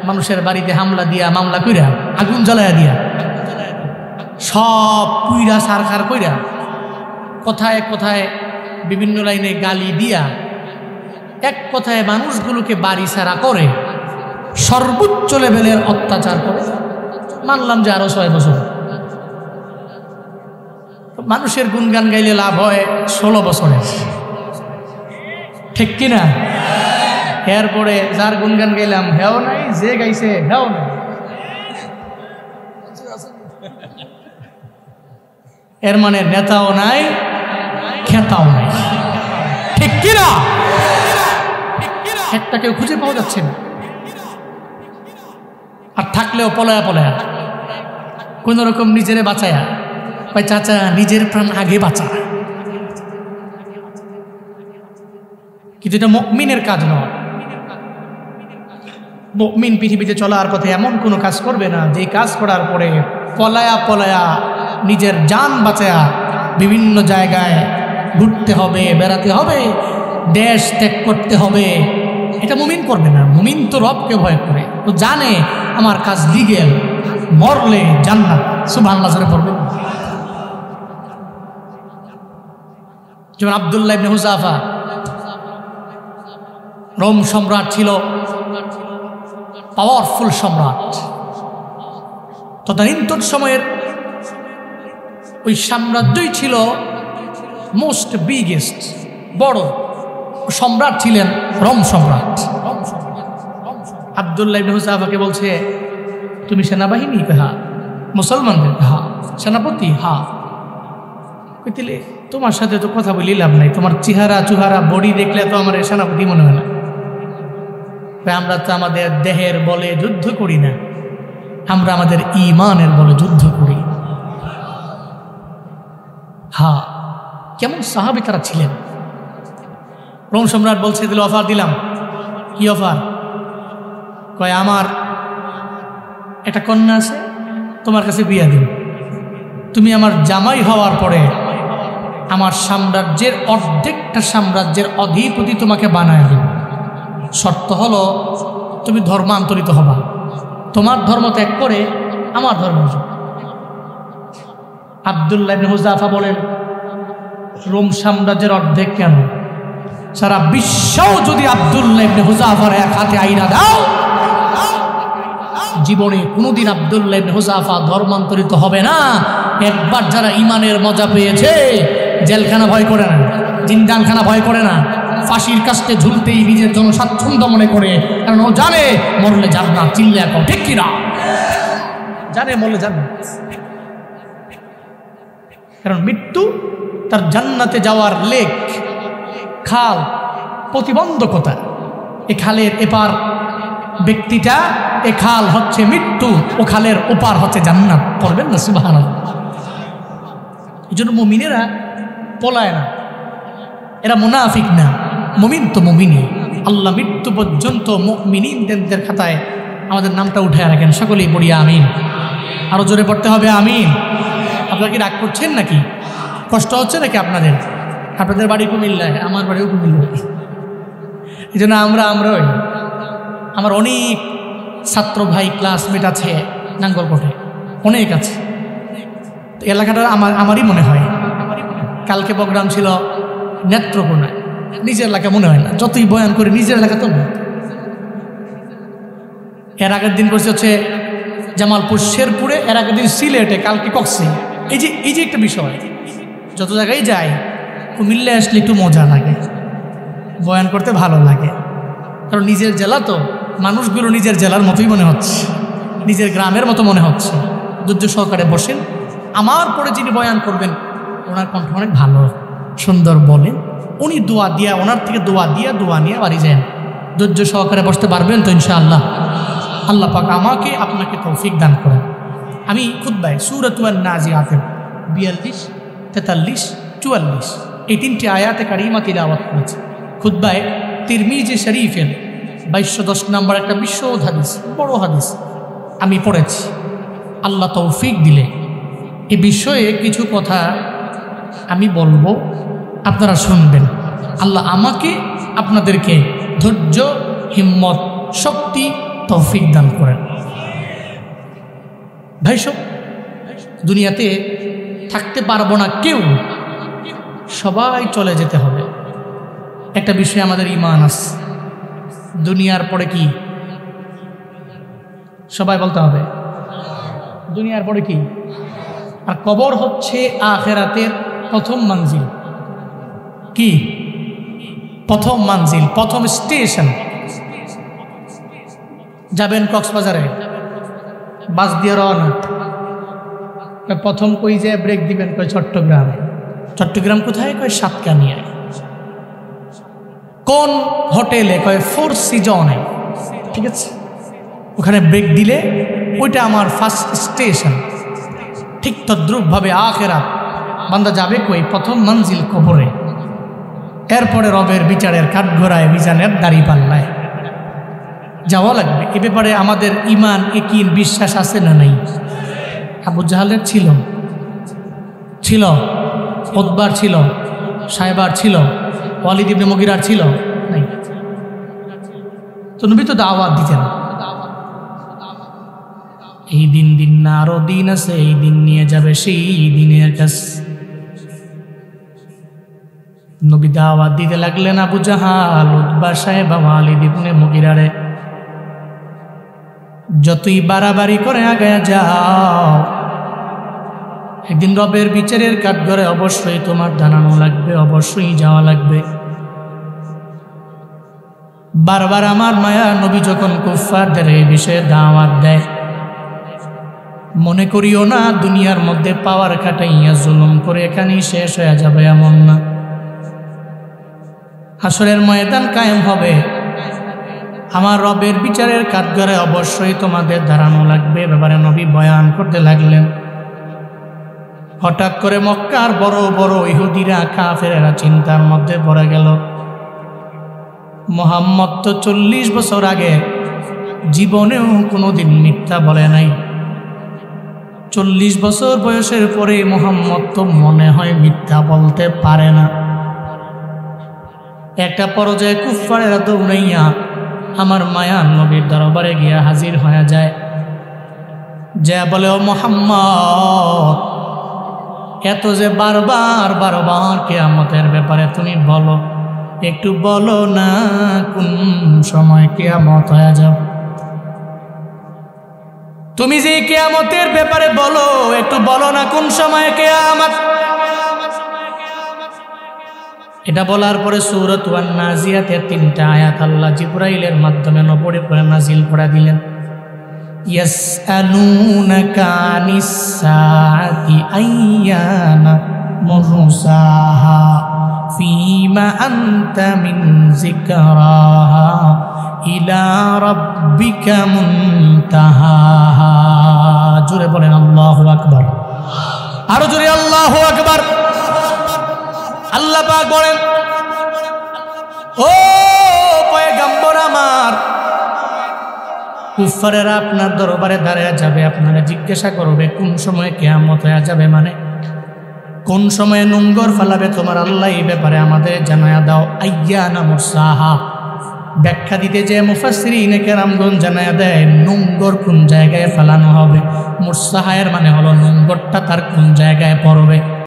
মানুষের বাড়িতে হামলা দিয়া, মামলা কইরা, আগুন জ্বালায়া দিয়া, সব পুইরা সারখার কইরা, কথায় কথায় বিভিন্ন লাইনে গালি দিয়া, এক কথায় মানুষগুলোকে বাড়ি ছাড়া করে, সর্বোচ্চ লেভেলের অত্যাচার করে, মানলাম যে আরো 6 বছর। মানুষের গুণগান গাইলে লাভ হয় 16 বছরে, ঠিক কিনা? এরপরে যার গুণগান গাইলাম হেও নাই, যে গাইছে হেও নাই, এর মানে নেতাও নাই, খেতাও নাই, ঠিক কিনা? একটা কেউ খুঁজে পাওয়া যাচ্ছে না, আর থাকলেও পলায়া পলায়া, কোন রকম নিজেরে বাঁচায়া। ভাই চাচা, নিজের প্রাণ আগে বাঁচা, কিন্তু এটা মুমিনের কাজ নয়। মুমিন পৃথিবীতে চলার পথে এমন কোনো কাজ করবে না যে কাজ করার পরে পলায়া পলায়া নিজের জান বাঁচায়া বিভিন্ন জায়গায় ঘুরতে হবে, বেড়াতে হবে, দেশ ত্যাগ করতে হবে। এটা মুমিন করবে না। মুমিন তো রবকে ভয় করে, তো জানে আমার কাজ লিগেল, মরলে জান্নাত। সুবহানাল্লাহ জোরে পড়বে। যেমন আব্দুল্লাহ ইবনে হুযাফা রোম সম্রাট ছিল, পাওয়ারফুল সম্রাট। তদানীন্তন সময়ের ওই সাম্রাজ্যই ছিল মোস্ট বিগেস্ট, বড় সম্রাট ছিলেন রোম সম্রাট। আব্দুল্লাহ ইবনে হুযাফাকে বলছে, তুমি সেনাবাহিনী? হ্যাঁ। মুসলমানদের? হ্যাঁ। সেনাপতি? হ্যাঁ। কইলে তোমার সাথে তো কথা বলি লাভ নাই, তোমার চেহারা চুহারা বডি দেখলে তো আমার সেনাপতি মনে হয় না। আমরা তো আমাদের দেহের বলে যুদ্ধ করি না, আমরা আমাদের ঈমানের বলে যুদ্ধ করি। হ্যাঁ, কেমন সাহাবী তারা ছিলেন। রোম সম্রাট বলছে, দিল অফার দিলাম। কি অফার? কয় আমার একটা কন্যা আছে, তোমার কাছে বিয়া দিন, তুমি আমার জামাই হওয়ার পরে আমার সাম্রাজ্যের অর্ধেকটা সাম্রাজ্যের অধিপতি তোমাকে বানায় দেব। শর্ত হলো তুমি ধর্মান্তরিত হবা, তোমার ধর্ম ত্যাগ করে আমার ধর্ম। আব্দুল্লাহ ইবনে হুযাফা বলেন, রোম সাম্রাজ্যের অর্ধেক কেন, সারা বিশ্বও যদি আব্দুল্লাহ ইবনে হুযাফার এক হাতে আইনা দাও, জীবনে কোনোদিন আব্দুল্লাহ ইবনে হুযাফা ধর্মান্তরিত হবে না। একবার যারা ইমানের মজা পেয়েছে, জেলখানা ভয় করে না, জিন্দানখানা ভয় করে না, ফাঁসির কাস্টে ঝুলতেই নিজের জন্য স্বাচ্ছন্দ্য মনে করে, কারণ ও জানে মরলে জান্নাত। চিল্লে এখন ঠিক কিনা? জানে মরলে জান্নাত, কারণ মৃত্যু তার জান্নাতে যাওয়ার লেক, খাল, প্রতিবন্ধকতা। এ খালের এপার ব্যক্তিটা, এ খাল হচ্ছে মৃত্যু, ও খালের ওপার হচ্ছে জান্নাত। পড়বেন না সুবহানাল্লাহ। এই জন্য মুমিনেরা পলায় না, এরা মুনাফিক না, মুমিন তো মুমিনই। আল্লাহ মৃত্যু পর্যন্ত মুমিনদের খাতায় আমাদের নামটা উঠে রাখেন। সকলেই পড়ি আমিন। আরো জোরে পড়তে হবে আমিন। আপনারা কি রাগ করছেন নাকি? কষ্ট হচ্ছে নাকি আপনাদের? আপনাদের বাড়ি কুমিল্লায়, আমার বাড়িও কুমিল্লায়। এই জন্য আমরাই আমার অনেক ছাত্র ভাই ক্লাসমেট আছে নাঙ্গলকোটে, অনেক আছে। তো এলাকাটা আমারই মনে হয়। কালকে প্রোগ্রাম ছিল নেত্রকোনায়, নিজের এলাকা মনে হয় না, যতই বয়ান করে নিজের এলাকা তো। এর আগের দিন করছে হচ্ছে জামালপুর শেরপুরে, এর আগের দিন সিলেটে, কালকে কক্সে। এই যে একটা বিষয়, যত জায়গায় যাই, কুমিল্লা আসলে একটু মজা লাগে, বয়ান করতে ভালো লাগে। কারণ নিজের জেলা তো, মানুষগুলো নিজের জেলার মতোই মনে হচ্ছে, নিজের গ্রামের মতো মনে হচ্ছে। ধৈর্য সহকারে বসেন। আমার পরে যিনি বয়ান করবেন, ওনার কণ্ঠ অনেক ভালো, সুন্দর বলেন। উনি দোয়া দিয়া, ওনার থেকে দোয়া নিয়ে বাড়ি যান। ধৈর্য সহকারে বসতে পারবেন তো ইনশাআল্লাহ? আল্লাহ পাক আমাকে আপনাকে তৌফিক দান করেন। আমি খুতবায় সূরাতুন নাজিআতের 42, 43, 44 এই 3টি আয়াতে কারিমা তিলাওয়াত করেছি। খুতবায় তিরমিজি শরীফের 2210 নম্বর একটা বিশুদ্ধ হাদিস, বড় হাদিস আমি পড়েছি। আল্লাহ তৌফিক দিলে এ বিষয়ে কিছু কথা আমি বলবো, আপনারা শুনবেন। আল্লাহ আমাকে আপনাদেরকে ধৈর্য, হিম্মত, শক্তি, তৌফিক দান করেন। ভাই সব দুনিয়াতে থাকতে পারবো না কেউ, সবাই চলে যেতে হবে। একটা বিষয় আমাদের ঈমান আছে, দুনিয়ার পরে কি? সবাই বলতে হবে, দুনিয়ার পরে কি? আর কবর হচ্ছে আখিরাতের প্রথম মঞ্জিল। কি? প্রথম মঞ্জিল, প্রথম স্টেশন। যাবেন কক্সবাজারে, বাস দিয়ে রওনা, প্রথম কই যে ব্রেক দিবেন, কই চট্টগ্রাম। চট্টগ্রাম কোথায়? কয় সাতকানিয়ায়। কোন হোটেলে? কয় ফোর সিজনে। ঠিক আছে, ওখানে ব্রেক দিলে ওইটা আমার ফার্স্ট স্টেশন। ঠিক তদ্রুপভাবে আখিরাত বান্দা যাবে কই? প্রথম মঞ্জিল কবরে। এরপরে রবের বিচারের কাঠগড়ায়, মিজানের দাড়ি পাল্লায় যাওয়া লাগবে। এ ব্যাপারে আমাদের ঈমান, ইয়াকিন, বিশ্বাস আছে না নাই? আবু জাহালের ছিল, উতবার ছিল, সাইবার ছিল, ওয়ালিদ ইবনে মুগিরার ছিল নাই? তো নবী তো দাওয়াত দিতেন, এই দিন না আরো দিন আছে, এই দিন নিয়ে যাবে সেই দিনের কাছে। নবী দাওয়াত দিতে লাগলেন আবু জাহাল, উতবা, সাইবা, ওয়ালিদ ইবনে মুগিরারে। যতই বাড়াবাড়ি করে আগায়া যাও, একদিন রবের বিচারের কাঠগড়ায় অবশ্যই তোমার দাঁড়ানো লাগবে, অবশ্যই যাওয়া লাগবে। বারবার আমার মায়া নবী যখন কুফফারদের এই বিষয়ে দাওয়াত দেয়, মনে করিও না দুনিয়ার মধ্যে পাওয়ার খাটাইয়া জুলুম করে এখানেই শেষ হয়ে যাবে, এমন না। হাসরের ময়দান কায়েম হবে, আমার রবের বিচারের কাঠগড়ায় অবশ্যই তোমাদের দাঁড়ানো লাগবে। ব্যাপারে নবী বয়ান করতে লাগলেন। হঠাৎ করে মক্কার বড় বড় ইহুদিরা, কাফেরেরা চিন্তার মধ্যে পড়ে গেল। মুহাম্মদ তো 40 বছর আগে জীবনেও কোনোদিন মিথ্যা বলে নাই। 40 বছর বয়সের পরে মুহাম্মদ তো মনে হয় মিথ্যা বলতে পারে না। একটা পর্যায়ে কুফফারেরা দৌড়াইয়া আমার মায়ার নবীর দরবারে গিয়া হাজির হয়ে যায়। যা বলে, ও মুহাম্মদ, এত যে বারবার কিয়ামতের ব্যাপারে তুমি বলো, একটু বলো না কোন সময় কিয়ামত হয়ে যাবে? তুমি যে কিয়ামতের ব্যাপারে বলো, একটু বলো না কোন সময় কিয়ামত? এটা বলার পরে সূরাতুন নাজিয়াতের 3টা আয়াত আল্লাহ জিবরাইলের মাধ্যমে নবরে পড়ে নাজিল করে দিলেন। ইয়াসআলুনাকা আনিস সাআতি আইয়ানা মুরসাহা ফীমা আনতা মিন যিকরাহা ইলা রাব্বিকা মুনতাহাহা। জোরে বলেন আল্লাহু আকবার, আরো জোরে আল্লাহু আকবার। আল্লাহ পাক বলেন, ও পয়গম্বর আমার, কুফফারেরা আপনার দরবারে দাঁড়িয়ে যাবে, আপনারা জিজ্ঞাসা করবে কোন সময় কিয়ামত হয়ে যাবে, মানে কোন সময় নোঙ্গর ফালাবে তোমার আল্লাহ, এই ব্যাপারে আমাদের জানায়া দাও। আইয়ানা মুরসাহা ব্যাখ্যা দিতে যে মুফাসসিরিনে কেরামগণ জানায়া দেয় নোঙ্গর কোন জায়গায় ফালানো হবে। মুরসাহা এর মানে হলো নোঙ্গরটা তার কোন জায়গায় পড়বে।